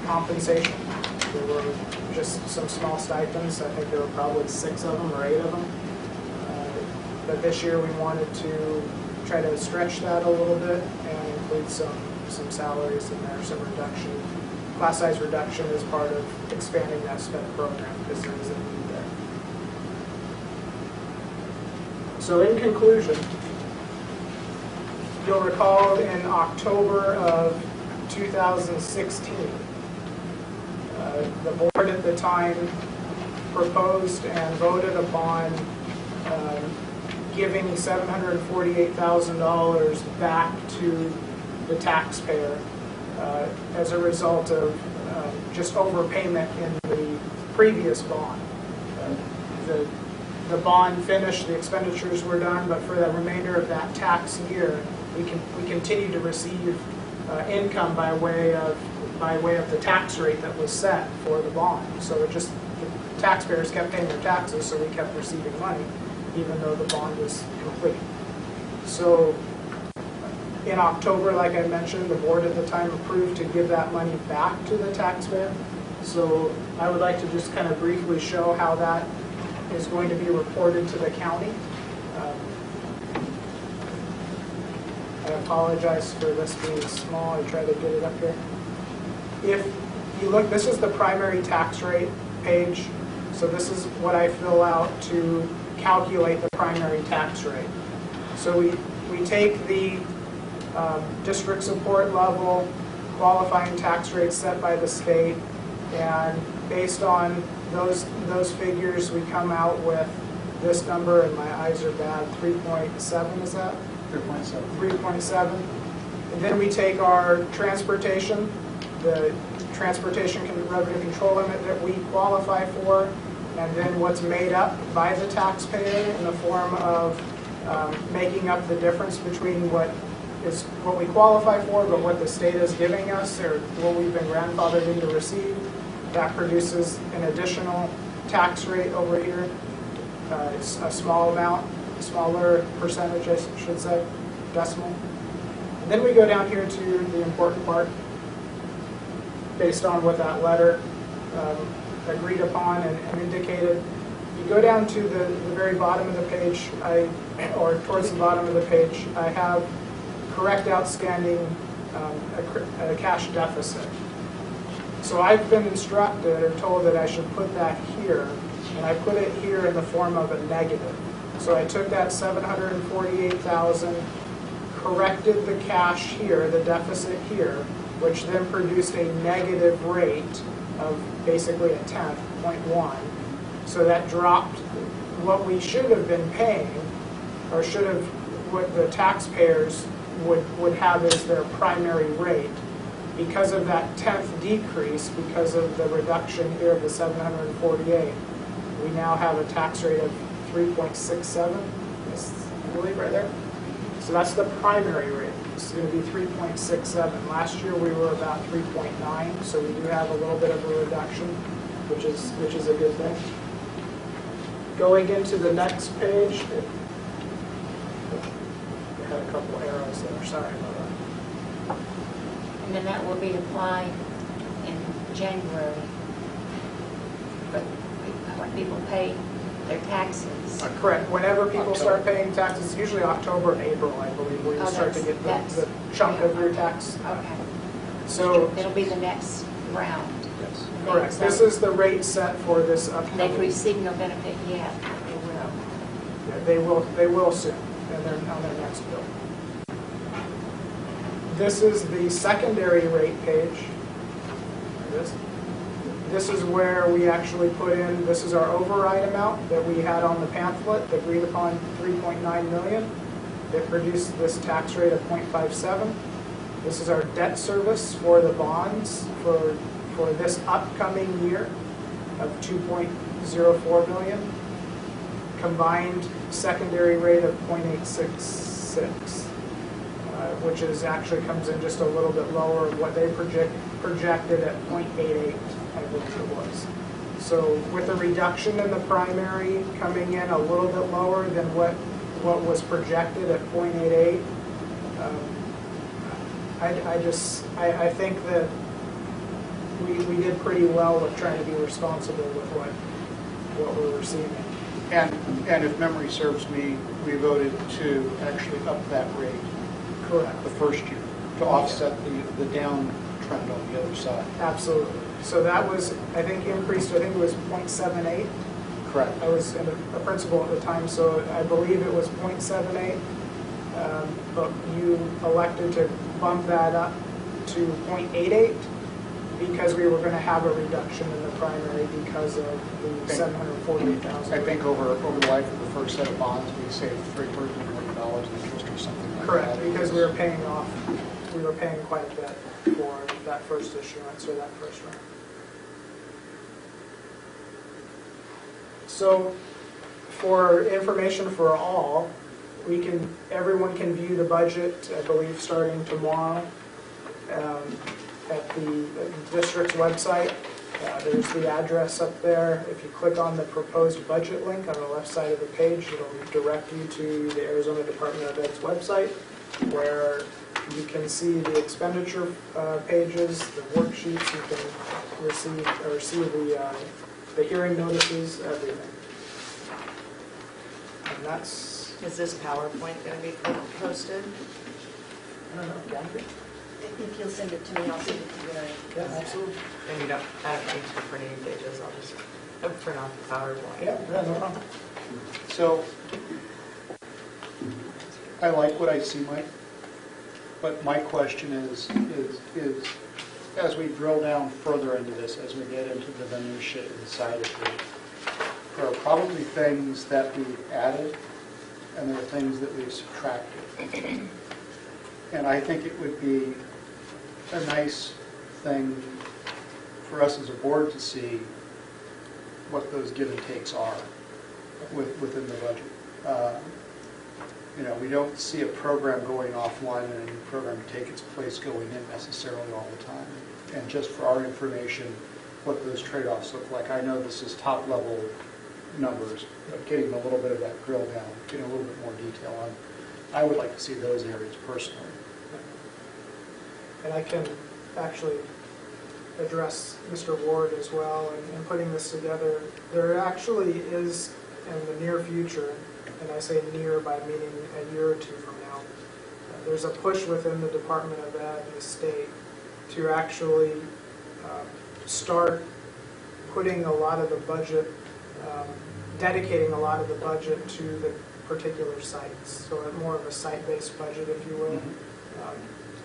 compensation. There were just some small stipends. I think there were probably 6 of them or 8 of them. But this year we wanted to try to stretch that a little bit and include some salaries in there, some reduction. Class size reduction is part of expanding that SPED program, because there is a need there. So in conclusion, you'll recall in October of 2016, the board at the time proposed and voted upon giving $748,000 back to the taxpayer as a result of just overpayment in the previous bond. The bond finished, the expenditures were done, but for the remainder of that tax year, we continue to receive income by way of the tax rate that was set for the bond. So the taxpayers kept paying their taxes, so we kept receiving money, even though the bond was complete. So in October, like I mentioned, the board at the time approved to give that money back to the taxpayer. So I would like to just kind of briefly show how that is going to be reported to the county. I apologize for this being small. I try to get it up here. If you look, this is the primary tax rate page. So this is what I fill out to calculate the primary tax rate. So we take the district support level, qualifying tax rates set by the state, and based on those figures, we come out with this number, and my eyes are bad, 3.7 is that? 3.7. 3.7. And then we take our transportation, the transportation revenue control limit that we qualify for, and then what's made up by the taxpayer in the form of making up the difference between what we qualify for, but what the state is giving us, or what we've been grandfathered in to receive. That produces an additional tax rate over here. It's a small amount, smaller percentage, I should say, decimal. And then we go down here to the important part, based on what that letter agreed upon and indicated. You go down to the very bottom of the page, or towards the bottom of the page, I have correct outstanding a cash deficit. So I've been instructed or told that I should put that here, and I put it here in the form of a negative. So I took that $748,000, corrected the cash here, the deficit here, which then produced a negative rate of basically a tenth, 0.1. So that dropped what we should have been paying, or should have, what the taxpayers would have as their primary rate. Because of that 10th decrease, because of the reduction here of the 748, we now have a tax rate of 3.67, I believe right there. So that's the primary rate. It's going to be 3.67. Last year we were about 3.9, so we do have a little bit of a reduction, which is a good thing. Going into the next page, I had a couple arrows there, sorry about that. And then that will be applied in January. But when people pay their taxes. Correct. Whenever people start paying taxes, usually October and April, I believe, where you start to get the chunk of your tax. Okay. So It'll be the next round. Yes. correct. This is the rate set for this upcoming. They've received no benefit yet, but they will. Yeah, they will soon, and they're on their next bill. This is the secondary rate page. This is where we actually put in, this is our override amount that we had on the pamphlet, the agreed upon 3.9 million. That produced this tax rate of 0.57. This is our debt service for the bonds for this upcoming year of 2.04 million. Combined secondary rate of 0.866, which is actually comes in just a little bit lower of what they projected at 0.88, I believe it was. So with a reduction in the primary coming in a little bit lower than what was projected at 0.88, I think that we did pretty well with trying to be responsible with what we're receiving. And if memory serves me, we voted to actually up that rate. Correct. The first year to offset the downtrend on the other side. Absolutely. So that was, I think, increased, I think it was 0.78. Correct. I was a principal at the time, so I believe it was 0.78. But you elected to bump that up to 0.88 because we were going to have a reduction in the primary because of the 748,000. I think over the life of the first set of bonds, we saved $300 million in interest or something like that. Correct, because we were paying quite a bit for that first issuance or that first round. So, for information for all, everyone can view the budget, I believe, starting tomorrow at the district's website. There's the address up there. If you click on the proposed budget link on the left side of the page, it'll direct you to the Arizona Department of Ed's website, where You can see the expenditure pages, the worksheets, you can receive the hearing notices, everything. And that's, Is this PowerPoint going to be posted? I don't know, Gary? If you'll send it to me, I'll send it to you. Yeah, absolutely. And you don't, I don't need to print any pages, I'll just print off the PowerPoint. Yeah, no problem. So, I like what I see, Mike, but my question is as we drill down further into this, as we get into the minutiae inside of it, there are probably things that we've added and there are things that we've subtracted. And I think it would be a nice thing for us as a board to see what those give and takes are within the budget. You know, we don't see a program going offline and a new program take its place going in necessarily all the time. And just for our information, what those trade-offs look like. I know this is top-level numbers, but getting a little bit of that drill down, getting a little bit more detail on, I would like to see those areas personally. And I can actually address Mr. Ward as well in putting this together. There actually is, in the near future, and I say near by meaning a year or two from now, there's a push within the Department of Ed and the state to actually start putting a lot of the budget, dedicating a lot of the budget to the particular sites, so more of a site-based budget, if you will.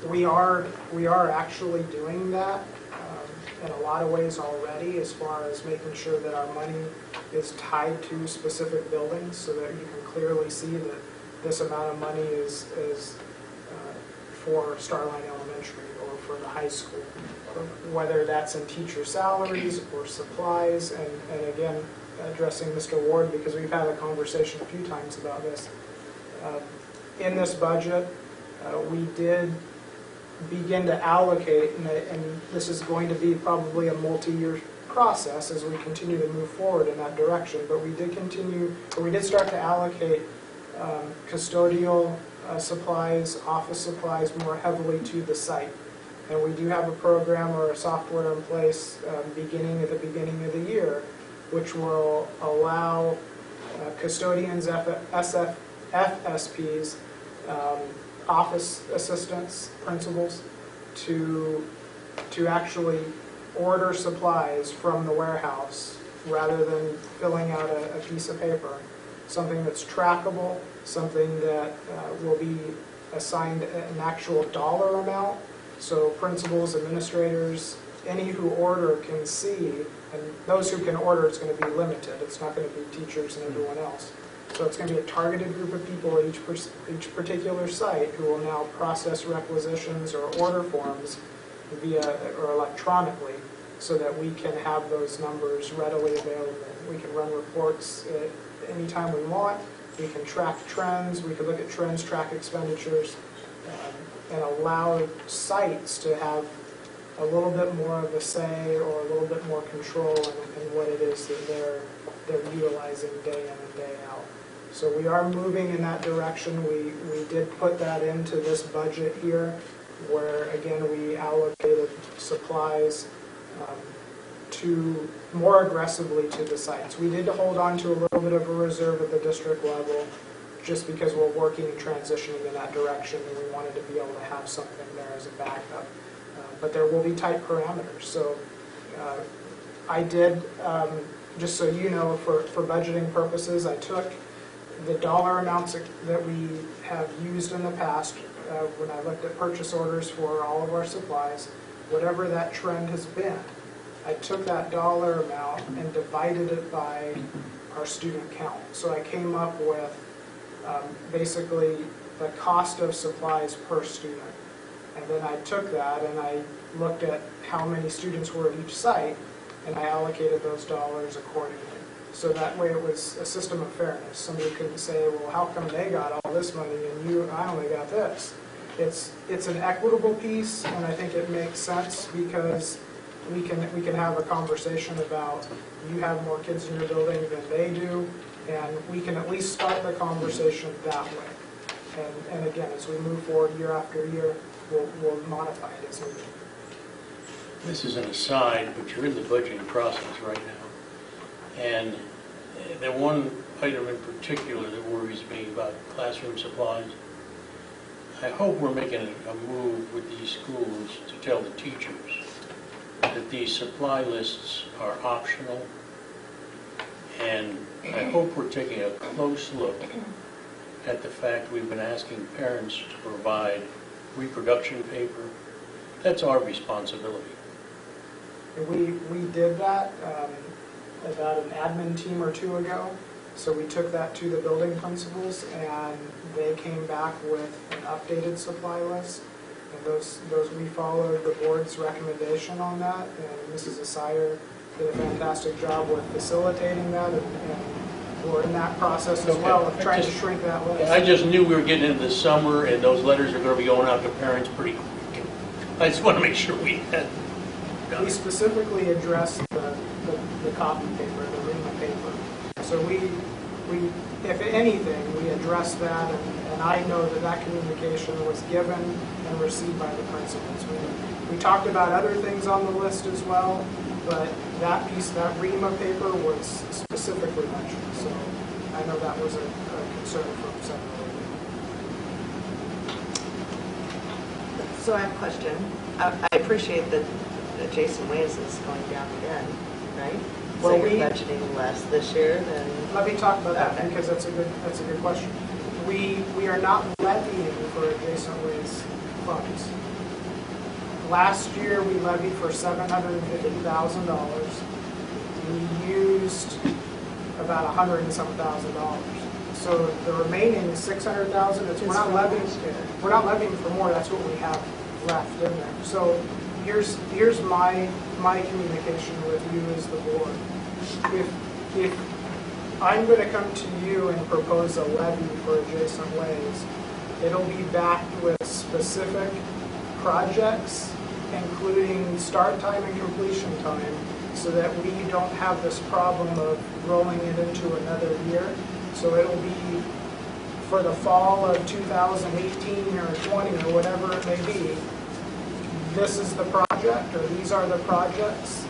We are actually doing that in a lot of ways already, as far as making sure that our money is tied to specific buildings, so that you can clearly see that this amount of money is for Starline Elementary or for the high school, whether that's in teacher salaries or supplies, and again, addressing Mr. Ward, because we've had a conversation a few times about this. In this budget, we did begin to allocate, and this is going to be probably a multi-year process as we continue to move forward in that direction, but we did start to allocate custodial supplies, office supplies more heavily to the site. And we do have a program or a software in place beginning at the beginning of the year, which will allow custodians, FSPs, office assistants, principals, to actually order supplies from the warehouse rather than filling out a piece of paper. Something that's trackable, something that will be assigned an actual dollar amount, so principals, administrators, any who order can see, and those who can order, it's going to be limited. It's not going to be teachers and everyone else. So it's going to be a targeted group of people at each particular site who will now process requisitions or order forms via or electronically, so that we can have those numbers readily available. We can run reports anytime we want. We can track trends. We can look at trends, track expenditures, and allow sites to have a little bit more of a say or a little bit more control in what it is that they're utilizing day in and day out. So we are moving in that direction. We did put that into this budget here, where again we allocated supplies to more aggressively to the sites. We did hold on to a little bit of a reserve at the district level, just because we're working and transitioning in that direction, and we wanted to be able to have something there as a backup. But there will be tight parameters. So I did, just so you know, for budgeting purposes, I took the dollar amounts that we have used in the past when I looked at purchase orders for all of our supplies, whatever that trend has been, I took that dollar amount and divided it by our student count. So I came up with basically the cost of supplies per student. And then I took that and I looked at how many students were at each site, and I allocated those dollars accordingly. So that way it was a system of fairness. Somebody couldn't say, well, how come they got all this money and I only got this? It's an equitable piece, and I think it makes sense because we can have a conversation about you have more kids in your building than they do, and we can at least start the conversation that way. And again, as we move forward year after year, we'll modify it as needed. This is an aside, but you're in the budgeting process right now. And the one item in particular that worries me about classroom supplies, I hope we're making a move with these schools to tell the teachers that these supply lists are optional. And I hope we're taking a close look at the fact we've been asking parents to provide reproduction paper. That's our responsibility. We did that about an admin team or two ago. So we took that to the building principals, and they came back with an updated supply list. And those we followed the board's recommendation on that, and Mrs. Asire did a fantastic job with facilitating that, and we're in that process as well of trying to shrink that list. I just knew we were getting into the summer, and those letters are going to be going out to parents pretty quick. I just want to make sure we had done We it. specifically addressed the copy paper, the REMA paper. So we, if anything, we addressed that, and I know that communication was given and received by the principals. We talked about other things on the list as well, but that piece, that REMA paper was specifically mentioned. So I know that was a concern from several of you. So I have a question. I appreciate that Jason Ways is going down again, right? So Well, you're budgeting less this year than... Let me talk about that Okay. because that's a good question. We are not levying for adjacent ways funds. Last year we levied for $750,000. We used about $100 and some thousand. So the remaining $600,000. We're not levying for more. That's what we have left in there. So here's my communication with you as the board. If I'm going to come to you and propose a levy for adjacent ways, it'll be backed with specific projects, including start time and completion time, so that we don't have this problem of rolling it into another year. So it'll be for the fall of 2018 or 20 or whatever it may be. This is the project, or these are the projects,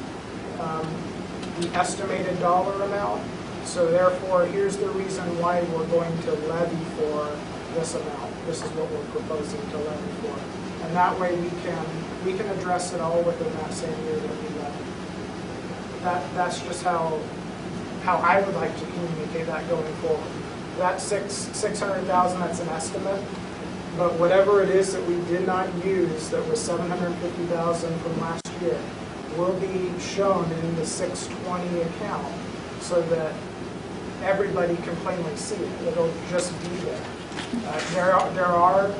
the estimated dollar amount. So therefore, here's the reason why we're going to levy for this amount. This is what we're proposing to levy for. And that way we can address it all within that same year that we levy. That's just how I would like to communicate that going forward. That $600,000, that's an estimate. But whatever it is that we did not use, that was $750,000 from last year, will be shown in the 620 account so that everybody can plainly see it. It'll just be there. There are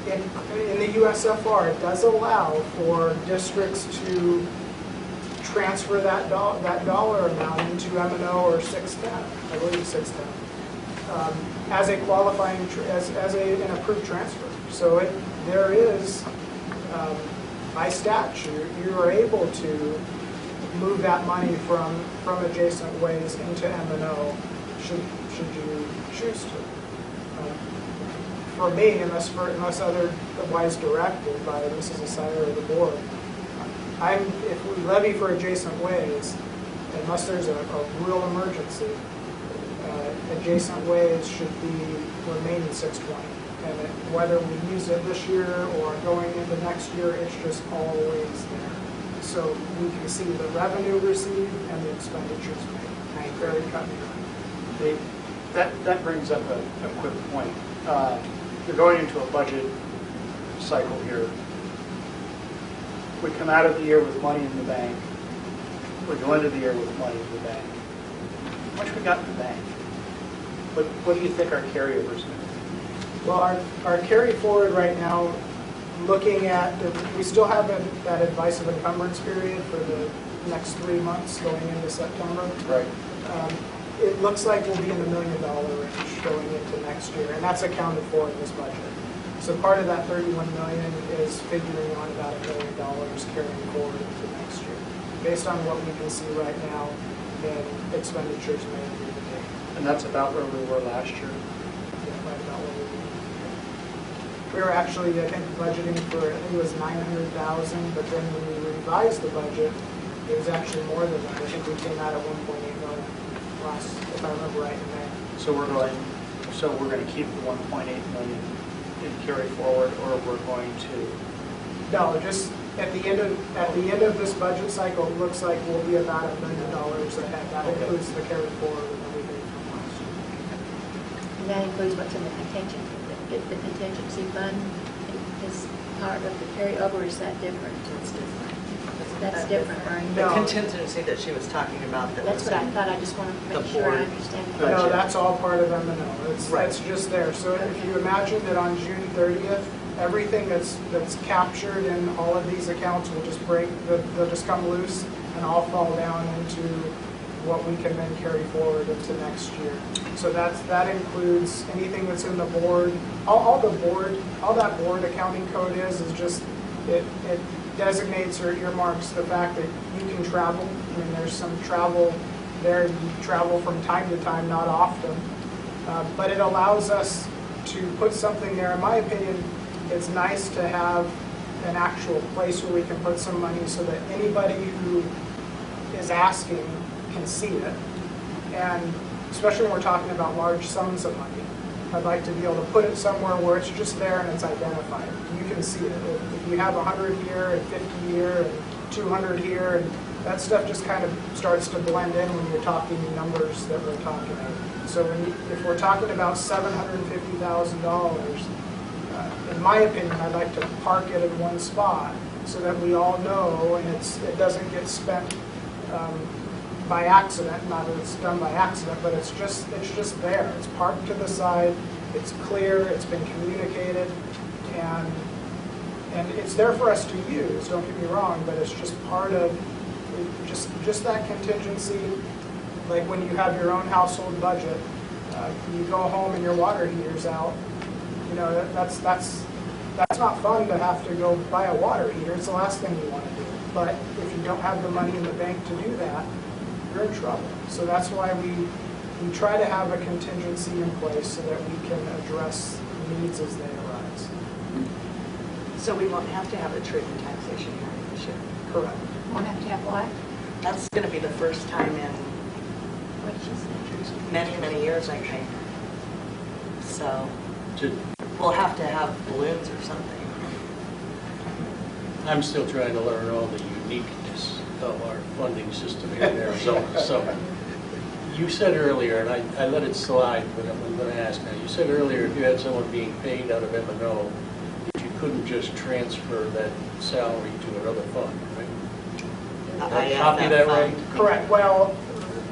in the USFR, it does allow for districts to transfer that dollar amount into M&O or 610, I believe 610, as a qualifying, as an approved transfer. So there is, by statute, you are able to move that money from adjacent ways into M&O should you choose to. For me, unless otherwise directed by Mrs. Asire or the board, if we levy for adjacent ways, unless there's a real emergency, adjacent ways should remain in 620. And whether we use it this year or going into next year, it's just always there. So we can see the revenue received and the expenditures made. Very cut and dry. That brings up a quick point. You're going into a budget cycle here. We come out of the year with money in the bank. We go into the year with money in the bank. How much we got in the bank? What do you think our carryovers are? Well, our carry forward right now, looking at, we still have that advice of encumbrance period for the next 3 months going into September. Right. It looks like we'll be in the $1 million range going into next year, and that's accounted for in this budget. So part of that $31 million is figuring on about $1 million carrying forward into next year, based on what we can see right now in expenditures made year to date. And that's about where we were last year. Yeah, right about where we were. We were actually, I think, budgeting for, I think it was 900,000, but then when we revised the budget, it was actually more than that. I think we came out at 1.8 million last, if I remember right in May. So we're going to keep the 1.8 million and carry forward, or we're going to? No, just at the end of this budget cycle, it looks like we'll be about $1 million ahead. That includes the carry forward and everything from last year. And that includes what's in the contingency fund is part of the carryover, is that different? It's different. That's different, right? The No. contingency that she was talking about that That's was what I in thought, I just want to the make sure I board understand. the budget. No, budget. that's all part of M&O. Right. It's just there. So if you imagine that on June 30th, everything that's captured in all of these accounts will just they'll just come loose and all fall down into what we can then carry forward into next year. So that includes anything that's in the board, all that board accounting code is just, it designates or earmarks the fact that you can travel. I mean, there's some travel there, you travel from time to time, not often. But it allows us to put something there. In my opinion, it's nice to have an actual place where we can put some money so that anybody who is asking can see it. And especially when we're talking about large sums of money, I'd like to be able to put it somewhere where it's just there and it's identified. You can see it. If you have 100 here and 50 here and 200 here, and that stuff just kind of starts to blend in when you're talking numbers that we're talking about. So if we're talking about $750,000, in my opinion, I'd like to park it in one spot so that we all know, and it doesn't get spent by accident. Not that it's done by accident, but it's just there. It's parked to the side. It's clear. It's been communicated, and it's there for us to use. Don't get me wrong, but it's just part of just that contingency. Like when you have your own household budget, you go home and your water heater's out. You know, that's not fun to have to go buy a water heater. It's the last thing you want to do. But if you don't have the money in the bank to do that, you're in trouble. So that's why we try to have a contingency in place so that we can address needs as they arise. So we won't have to have a truth and taxation hearing this year. Correct. Won't have to have what? That's going to be the first time in What did you say? many, many years, I think. So To- we'll have to have balloons or something. I'm still trying to learn all the uniqueness of our funding system here in Arizona. So you said earlier, and I let it slide, but I'm going to ask now. You said earlier if you had someone being paid out of M&O, that you couldn't just transfer that salary to another fund, right? I have Copy that right? fund. Correct. Well,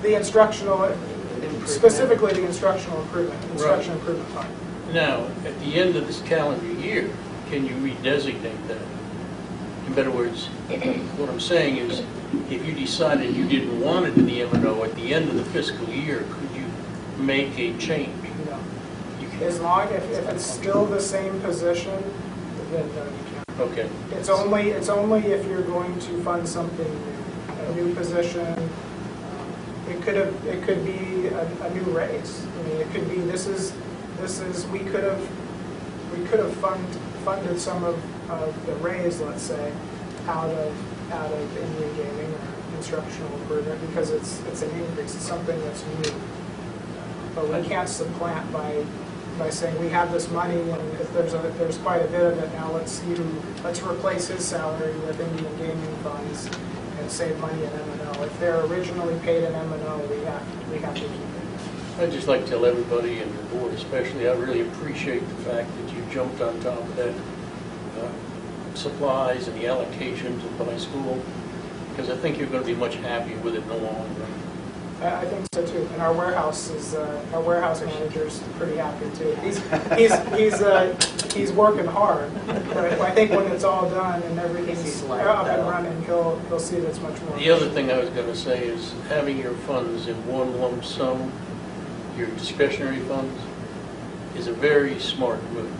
the instructional, Improvement. specifically the instructional improvement, instruction improvement fund. Now, at the end of this calendar year, can you redesignate that? In other words, what I'm saying is, if you decided you didn't want it in the M&O at the end of the fiscal year, could you make a change? No. You As can. long if it's still the same position, then no, you can't. Okay. It's only if you're going to fund something new, a new position. It could be a new raise. I mean, it could be we could have funded some of the raise, let's say, out of in-room gaming or instructional improvement because it's an increase. It's something that's new. But we can't supplant by saying we have this money and if there's quite a bit of it now. Let's replace his salary with Indian gaming funds and save money in M&O. If they're originally paid in M&O, we have to keep it. I'd just like to tell everybody and the board especially, I really appreciate the fact that you jumped on top of that supplies and the allocations of my school, because I think you're going to be much happier with it in the long run. I think so too. And our warehouse manager's pretty happy too. He's working hard. But I think when it's all done and everything's up and running, he'll see that it's much more. The other thing I was going to say is having your funds in one lump sum, your discretionary funds, is a very smart move.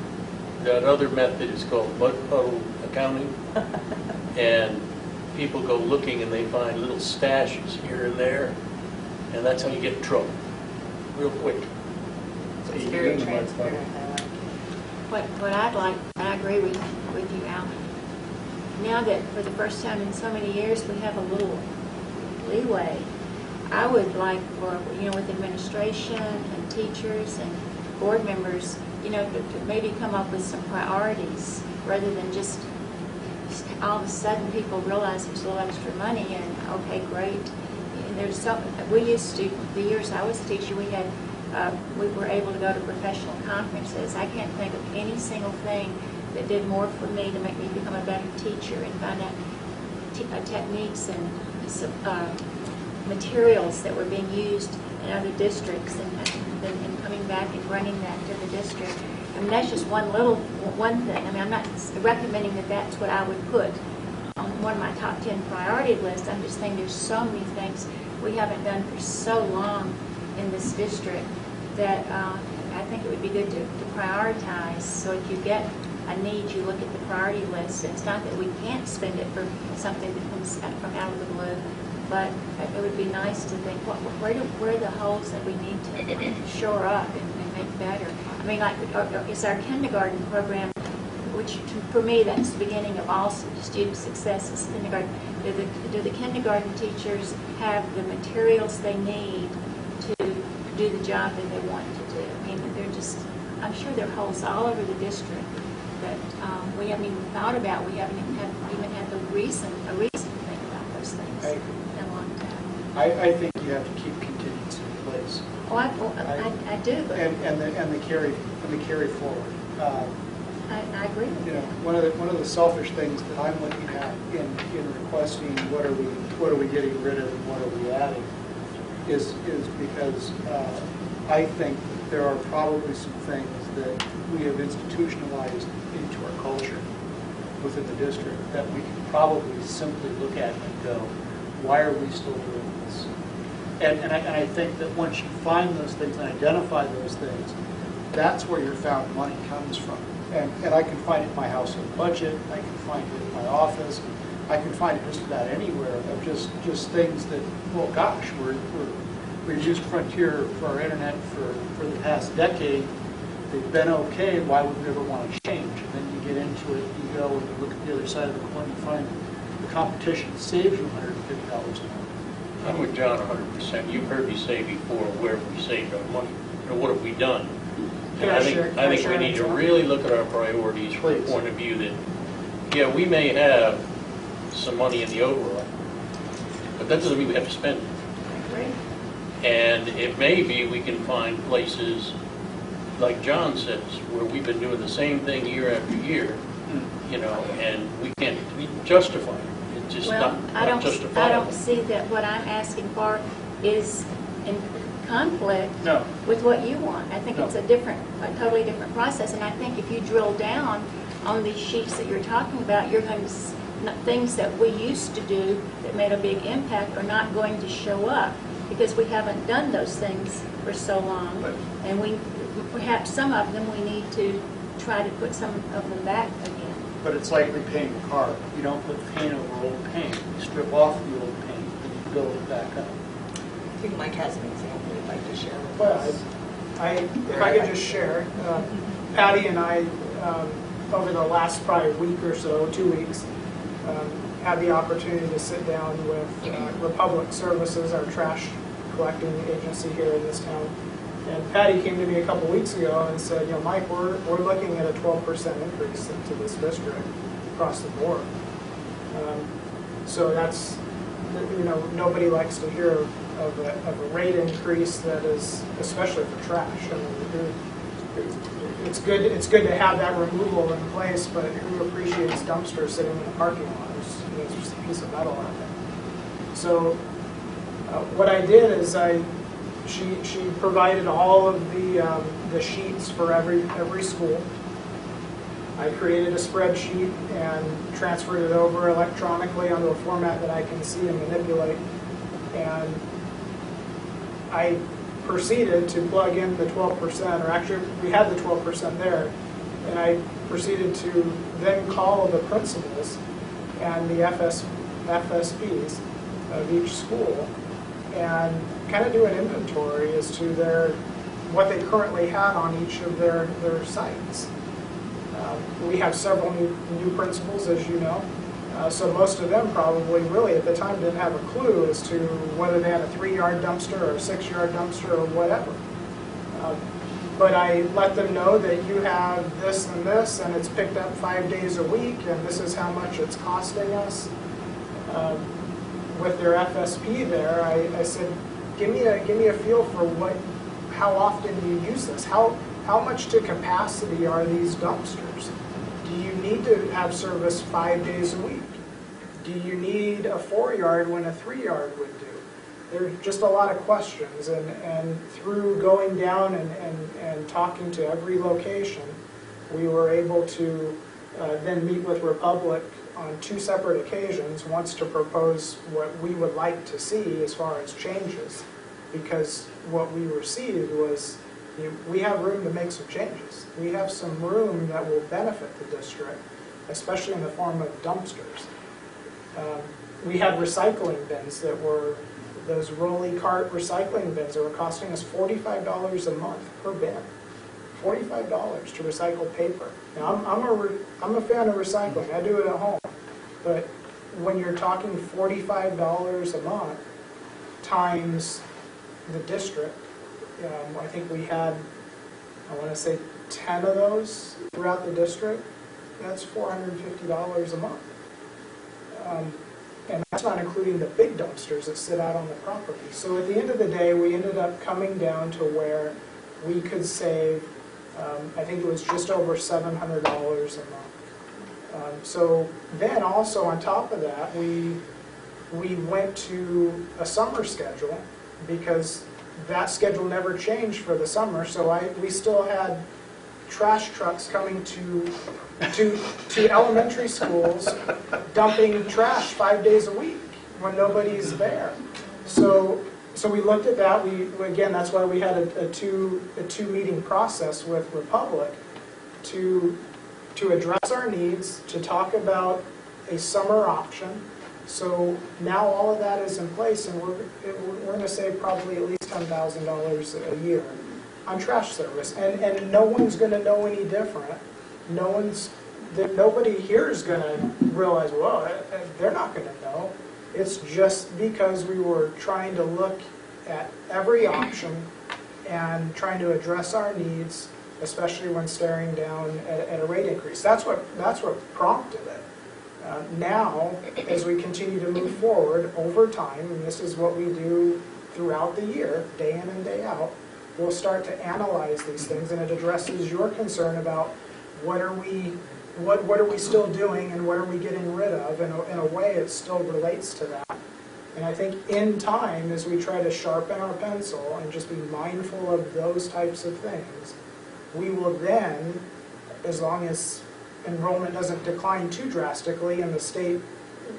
That other method is called mud puddle accounting, and people go looking and they find little stashes here and there, and that's how you get in trouble, real quick. So it's very transparent. I like it. what I'd like, and I agree with you, Al, now that for the first time in so many years we have a little leeway, I would like for, with administration and teachers and board members, to maybe come up with some priorities rather than just all of a sudden people realize there's a little extra money and okay, great. And there's so, we used to, the years I was a teacher, we were able to go to professional conferences. I can't think of any single thing that did more for me to make me become a better teacher and find out techniques and materials that were being used in other districts and coming back and running that to the district. I mean, that's just one thing. I mean, I'm not recommending that that's what I would put on one of my top 10 priority lists. I'm just saying there's so many things we haven't done for so long in this district that I think it would be good to prioritize. So if you get a need, you look at the priority list. It's not that we can't spend it for something that comes from out of the blue, but it would be nice to think, where are the holes that we need to shore up and make better? I mean, like, it's our kindergarten program, which for me, that's the beginning of all student success is kindergarten. Do the kindergarten teachers have the materials they need to do the job that they want to do? I mean, they're just, I'm sure there are holes all over the district that we haven't even thought about. We haven't even had a reason to think about those things in a long time. I think you have to keep contingency in place. Oh, I do, but And the carry forward. I agree with you. One of the selfish things that I'm looking at in requesting what are we getting rid of and what are we adding is because I think that there are probably some things that we have institutionalized into our culture within the district that we can probably simply look at and go, why are we still doing this? And I think that once you find those things and identify those things, that's where your found money comes from. And I can find it in my household budget, I can find it in my office, I can find it just about anywhere of just things that, well, gosh, we've used Frontier for our internet for the past decade. They've been okay, why would we ever want to change? And then you get into it, you go and you look at the other side of the coin, you find the competition saves you $150 an hour. I'm with John 100%. You've heard me say before, where have we saved our money? What have we done? And I think we need to really look at our priorities from the point of view that, yeah, we may have some money in the overall, but that doesn't mean we have to spend it. And it may be we can find places, like John says, where we've been doing the same thing year after year, and we can't justify it. It's just not justifiable. I don't see that what I'm asking for is in conflict with what you want. I think it's a totally different process. And I think if you drill down on these sheets that you're talking about, you're going to things that we used to do that made a big impact are not going to show up because we haven't done those things for so long. And we perhaps some of them we need to try to put some of them back again. But it's like repainting a car. You don't put paint over old paint. You strip off the old paint and you build it back up. I think Mike has an example he'd like to share with Well, us. if I could just share, Patty and I, over the last probably week or so, 2 weeks, had the opportunity to sit down with Republic Services, our trash collecting agency here in this town. And Patty came to me a couple weeks ago and said, Mike, we're looking at a 12% increase into this district across the board. So that's, nobody likes to hear of a rate increase that is, especially for trash. I mean, it's good to have that removal in place, but who appreciates dumpsters sitting in the parking lot? There's just a piece of metal out there. So what I did is she provided all of the sheets for every school. I created a spreadsheet and transferred it over electronically onto a format that I can see and manipulate. And I proceeded to plug in the 12%, or actually we had the 12% there, and I proceeded to then call the principals and the FSPs of each school and kind of do an inventory as to what they currently had on each of their sites. We have several new principals, as you know. So most of them probably really at the time didn't have a clue as to whether they had a 3-yard dumpster or a 6-yard dumpster or whatever. But I let them know that you have this and this, and it's picked up 5 days a week, and this is how much it's costing us. With their FSP there, I said, give me a feel for how often you use this. How much to capacity are these dumpsters? Do you need to have service 5 days a week? Do you need a 4-yard when a 3-yard would do? There are just a lot of questions, and through going down and talking to every location, we were able to then meet with Republic on 2 separate occasions, once to propose what we would like to see as far as changes, because what we received was, we have room to make some changes. We have some room that will benefit the district, especially in the form of dumpsters. We had recycling bins that were those rolly cart recycling bins that were costing us $45 a month per bin. $45 to recycle paper. Now, I'm a fan of recycling. I do it at home. But when you're talking $45 a month times the district, I think we had, I want to say 10 of those throughout the district. That's $450 a month. And that's not including the big dumpsters that sit out on the property. So at the end of the day, we ended up coming down to where we could save, I think it was just over $700 a month. So then also on top of that, we went to a summer schedule, because that schedule never changed for the summer. So we still had trash trucks coming to elementary schools, dumping trash 5 days a week when nobody's there. So we looked at that. Again, that's why we had a two meeting process with Republic to address our needs, to talk about a summer option. So now all of that is in place, and we're going to save probably at least $10,000 a year on trash service, and no one's going to know any different. Nobody here is going to realize, well, they're not going to know. It's just because we were trying to look at every option and trying to address our needs, especially when staring down at a rate increase. That's what prompted it. Now, as we continue to move forward over time, and this is what we do throughout the year, day in and day out, we'll start to analyze these things, and it addresses your concern about what are we still doing and what are we getting rid of. In a way, it still relates to that. And I think in time, as we try to sharpen our pencil and just be mindful of those types of things, we will then, as long as enrollment doesn't decline too drastically and the state,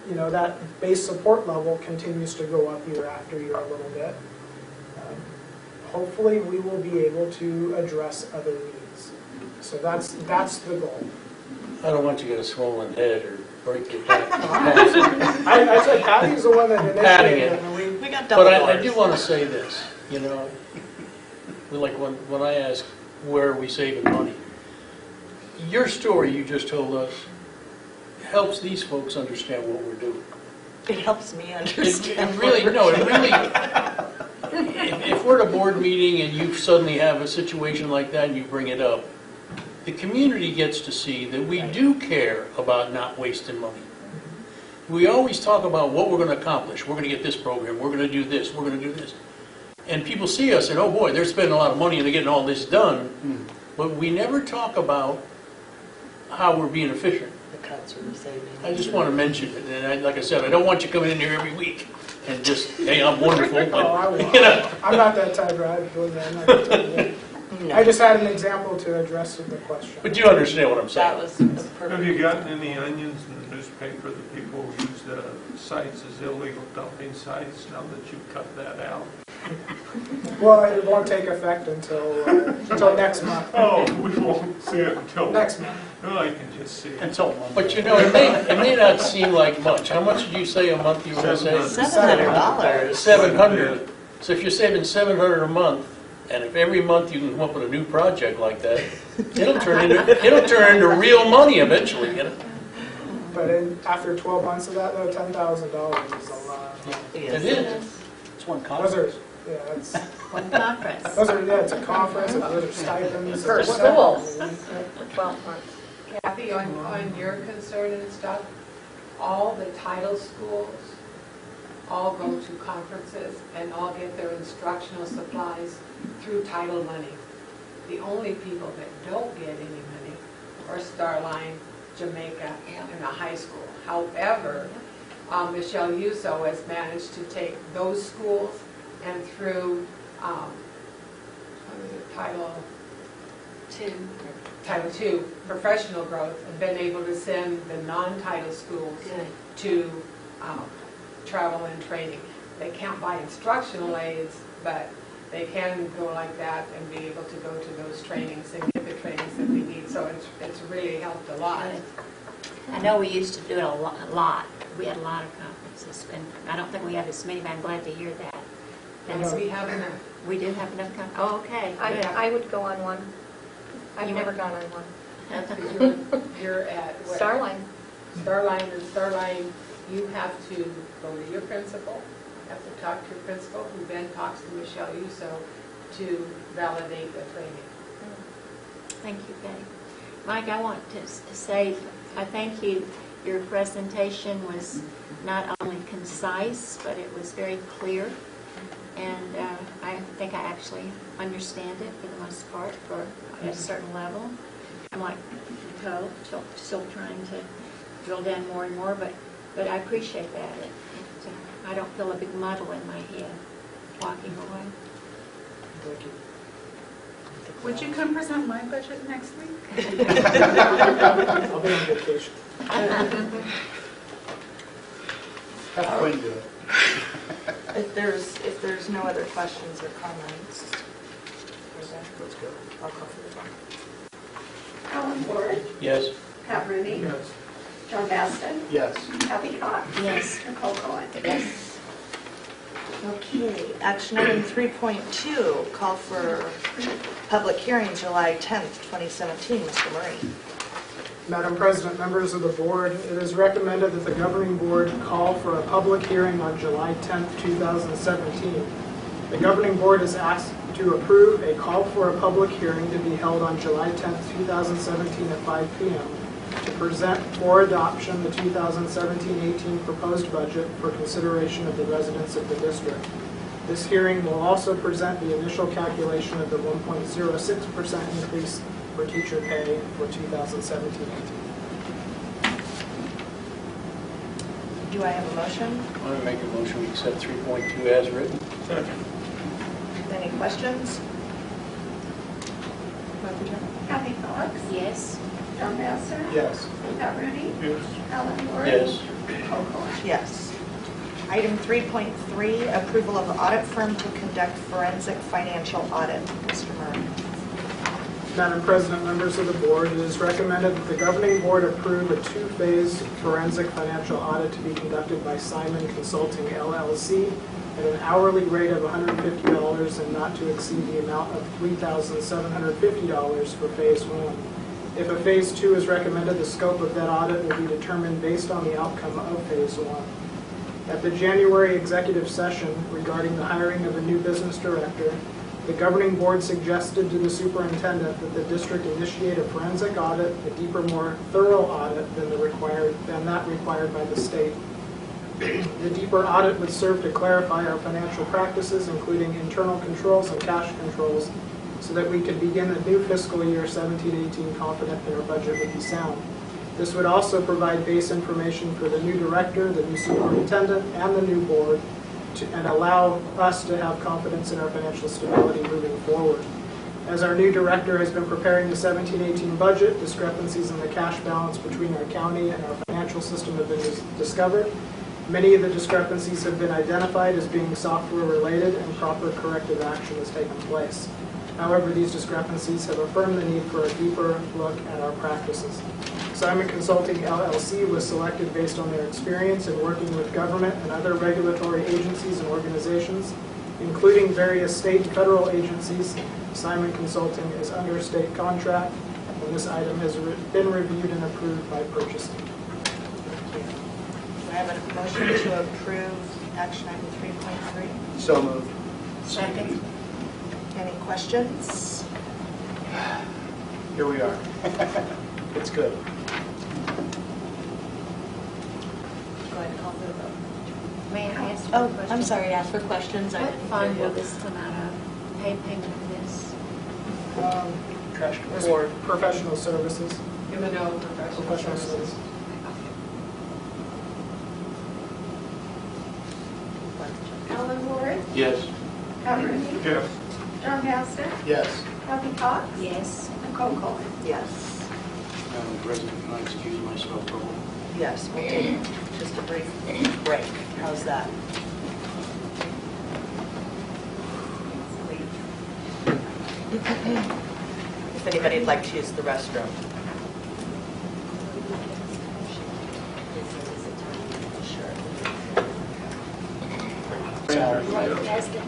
that base support level continues to go up year after year a little bit, hopefully we will be able to address other needs. So that's the goal. I don't want you to get a swollen head or break your back. I said Patty's the one that initiated it. And We got double But doors. I do want to say this, like when I ask, where are we saving money? Your story you just told us helps these folks understand what we're doing. It helps me understand. It really, if we're at a board meeting and you suddenly have a situation like that and you bring it up, the community gets to see that we do care about not wasting money. We always talk about what we're going to accomplish. We're going to get this program. We're going to do this. We're going to do this. And people see us and, oh boy, they're spending a lot of money and they're getting all this done. But we never talk about how we're being efficient. The cuts or the savings. I just want to mention it. And like I said, I don't want you coming in here every week and just, hey, I'm wonderful. But, I won't. I'm not that type, right? I'm not that type. No. I just had an example to address the question. But you understand what I'm saying. That was the perfect. Have you gotten any onions in the newspaper that people use the sites as illegal dumping sites now that you've cut that out? Well, it won't take effect until next month. Oh, we won't see it until Next month. Oh, I can just see it. Until Monday. But it may not seem like much. How much did you say a month you were going to save? $700. $700. So if you're saving $700 a month And if every month you can come up with a new project like that, it'll turn into real money eventually, you know? But after 12 months of that, though, $10,000 is a lot. It is. It's one Those conference. are, yeah, that's, One conference. those are, yeah, it's a conference, and those are stipends. Per and school. stuff. For 12 months. Kathy, on your concern and stuff, all the title schools all go to conferences and all get their instructional supplies through title money. The only people that don't get any money are Starline, Jamaica, and the high school. However, Michelle Yuso has managed to take those schools and through, what is it, Title II, professional growth, and been able to send the non-title schools to travel and training. They can't buy instructional aids, but they can go like that and be able to go to those trainings and get the trainings that we need. So it's really helped a lot. I know we used to do it a lot. We had a lot of conferences, and I don't think we have as many, but I'm glad to hear that. And we have enough. We do have enough conferences. Oh, okay. good. I would go on one. I've You never would? gone on one. You're at where? Starline. Starline, you have to go to your principal, have to talk to your principal, who then talks to Michelle Yuso to validate the training. Thank you, Betty. Mike, I want to say, I thank you. Your presentation was not only concise, but it was very clear. And I think I actually understand it for the most part, for at a certain level. I'm like Nicole, still trying to drill down more and more, but I appreciate that. I don't feel a big muddle in my head walking away. Thank you. Would you come present my budget next week? I'll be on vacation. Have Quinn do it. If there's no other questions or comments, Let's go. I'll call for the vote. Alan Ward, Yes. Pat Rooney, Yes. John Baston, Yes. Kathy Cox, Yes. Nicole Cohen. Yes. Okay, action item 3.2, call for public hearing July 10th, 2017. Mr. Murray. Madam President, members of the board, it is recommended that the governing board call for a public hearing on July 10th, 2017. The governing board is asked to approve a call for a public hearing to be held on July 10th, 2017 at 5 p.m. to present for adoption the 2017-18 proposed budget for consideration of the residents of the district. This hearing will also present the initial calculation of the 1.06% increase for teacher pay for 2017-18. Do I have a motion? I'm going to make a motion to accept 3.2 as written. Any questions? Kathy Cox, Yes. John Baston, Yes. Pat Rooney, Yes. Alan Ward. Yes. Nicole Cohen. Yes. Item 3.3, approval of audit firm to conduct forensic financial audit. Mr. Murray. Madam President, members of the board, it is recommended that the governing board approve a two-phase forensic financial audit to be conducted by Simon Consulting LLC at an hourly rate of $150 and not to exceed the amount of $3,750 for phase one. If a phase two is recommended, the scope of that audit will be determined based on the outcome of phase one. At the January executive session regarding the hiring of a new business director, the governing board suggested to the superintendent that the district initiate a forensic audit, a deeper, more thorough audit than that required by the state. The deeper audit would serve to clarify our financial practices, including internal controls and cash controls, so that we could begin the new fiscal year 17-18 confident that our budget would be sound. This would also provide base information for the new director, the new superintendent, and the new board, and allow us to have confidence in our financial stability moving forward. As our new director has been preparing the 17-18 budget, discrepancies in the cash balance between our county and our financial system have been discovered. Many of the discrepancies have been identified as being software related, and proper corrective action has taken place. However, these discrepancies have affirmed the need for a deeper look at our practices. Simon Consulting LLC was selected based on their experience in working with government and other regulatory agencies and organizations, including various state and federal agencies. Simon Consulting is under state contract, and this item has been reviewed and approved by purchasing. Do I have a motion to approve action item 3.3? So moved. Second. Any questions? Here we are. It's good. Go ahead and call for the vote. May I ask you a Oh, question? I'm sorry, ask for questions. I What didn't fund hear will you. this come out of? Payment for this? Trash There's can. professional services. M&O professional services. Alan Ward, Yes. Scott Rudy, Yes. John Bassett, Yes. Kathy Cox, Yes. Nicole Colon. Yes. Madam President, can I excuse myself for a moment? Yes, we'll take just a brief break. How's that? If anybody'd like to use the restroom. Right, it has the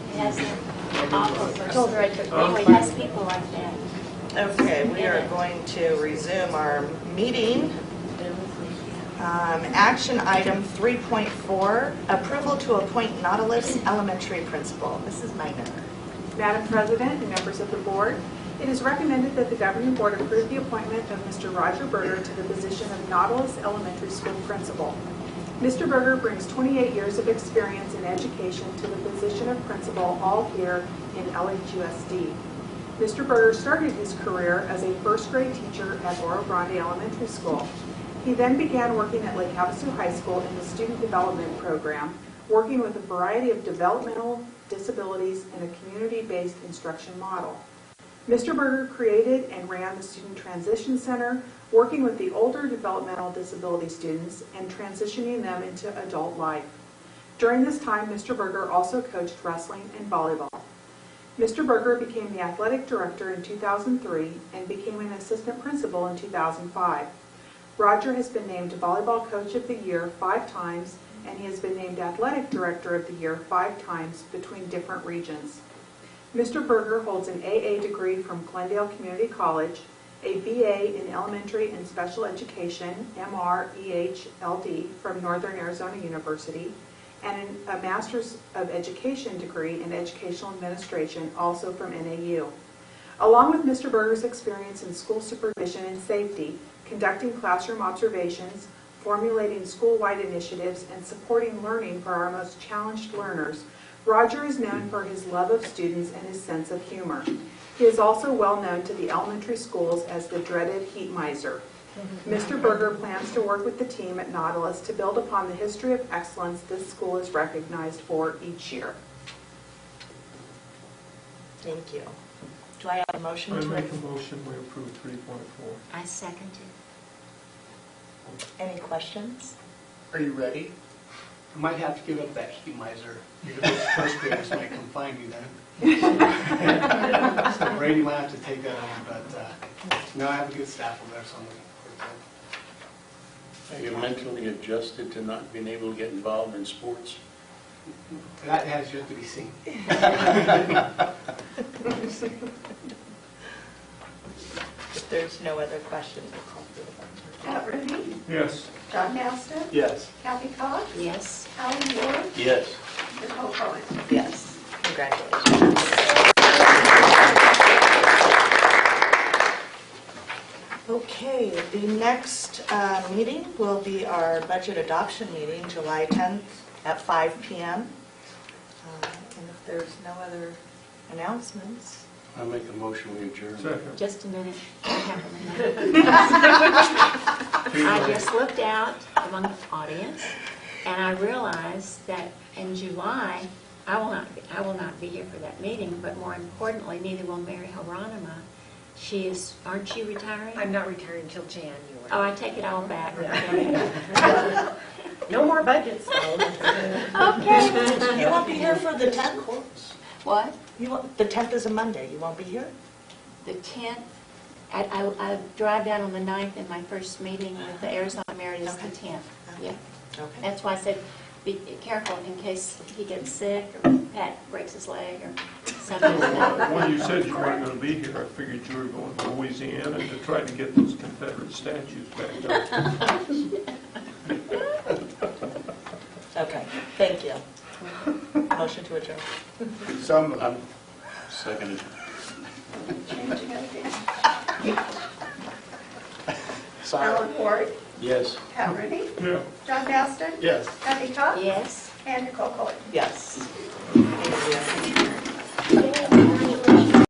offer. I told her I took, it has people like that. Okay, we are going to resume our meeting. Action item 3.4, approval to appoint Nautilus Elementary Principal. Mrs. Minor. Madam President and members of the board, it is recommended that the governing board approve the appointment of Mr. Roger Berger to the position of Nautilus Elementary School Principal. Mr. Berger brings 28 years of experience in education to the position of principal, all here in LHUSD. Mr. Berger started his career as a first grade teacher at Oro Grande Elementary School. He then began working at Lake Havasu High School in the Student Development Program, working with a variety of developmental disabilities in a community-based instruction model. Mr. Berger created and ran the Student Transition Center, working with the older developmental disability students and transitioning them into adult life. During this time, Mr. Berger also coached wrestling and volleyball. Mr. Berger became the athletic director in 2003 and became an assistant principal in 2005. Roger has been named Volleyball Coach of the Year 5 times, and he has been named Athletic Director of the Year 5 times between different regions. Mr. Berger holds an AA degree from Glendale Community College, a BA in Elementary and Special Education, MR-EH-LD, from Northern Arizona University, and a Master's of Education degree in Educational Administration, also from NAU. Along with Mr. Berger's experience in school supervision and safety, conducting classroom observations, formulating school-wide initiatives, and supporting learning for our most challenged learners, Roger is known for his love of students and his sense of humor. He is also well known to the elementary schools as the dreaded heat miser. Mr. Berger plans to work with the team at Nautilus to build upon the history of excellence this school is recognized for each year. Thank you. Do I have a motion I to make a motion, we approve 3.4. I second it. Any questions? Are you ready? I might have to give up that heat miser, because those first graders might come find me then. So Brady might have to take that on, but no, I have a good staff over there, so I'm looking forward to it. Are you mentally adjusted to not being able to get involved in sports? That has yet to be seen. If there's no other questions, we'll call for the vote. Scott Rudy, Yes. John Bassett, Yes. Kathy Cox, Yes. Alan Ward, Yes. Nicole Colon. Yes. Congratulations. Okay, the next meeting will be our budget adoption meeting, July 10th at 5 p.m. And if there's no other announcements, I make a motion, we adjourn. Second. Just a minute. I have a minute. I just looked out among the audience, and I realized that in July, I will not be here for that meeting, but more importantly, neither will Mary Hieronyma. She is, aren't you retiring? I'm not retiring until January. Oh, I take it all back. No more budgets, though. Okay. you won't be here for the 10th? What? The 10th is a Monday. You won't be here? The 10th, I drive down on the 9th, and my first meeting with the Arizona Merit is the 10th. Yeah. Okay. That's why I said, be careful in case he gets sick or Pat breaks his leg or something like that. When you said you weren't going to be here, I figured you were going to Louisiana to try to get those Confederate statues back up. Okay, thank you. Motion to adjourn. Some, Seconded. Changing it again. sorry. Alan Ward, Yes. Pat Rudy, Yeah. John Baston, Yes. Kathy Cox, Yes. and Nicole Coley. Yes. Thank you.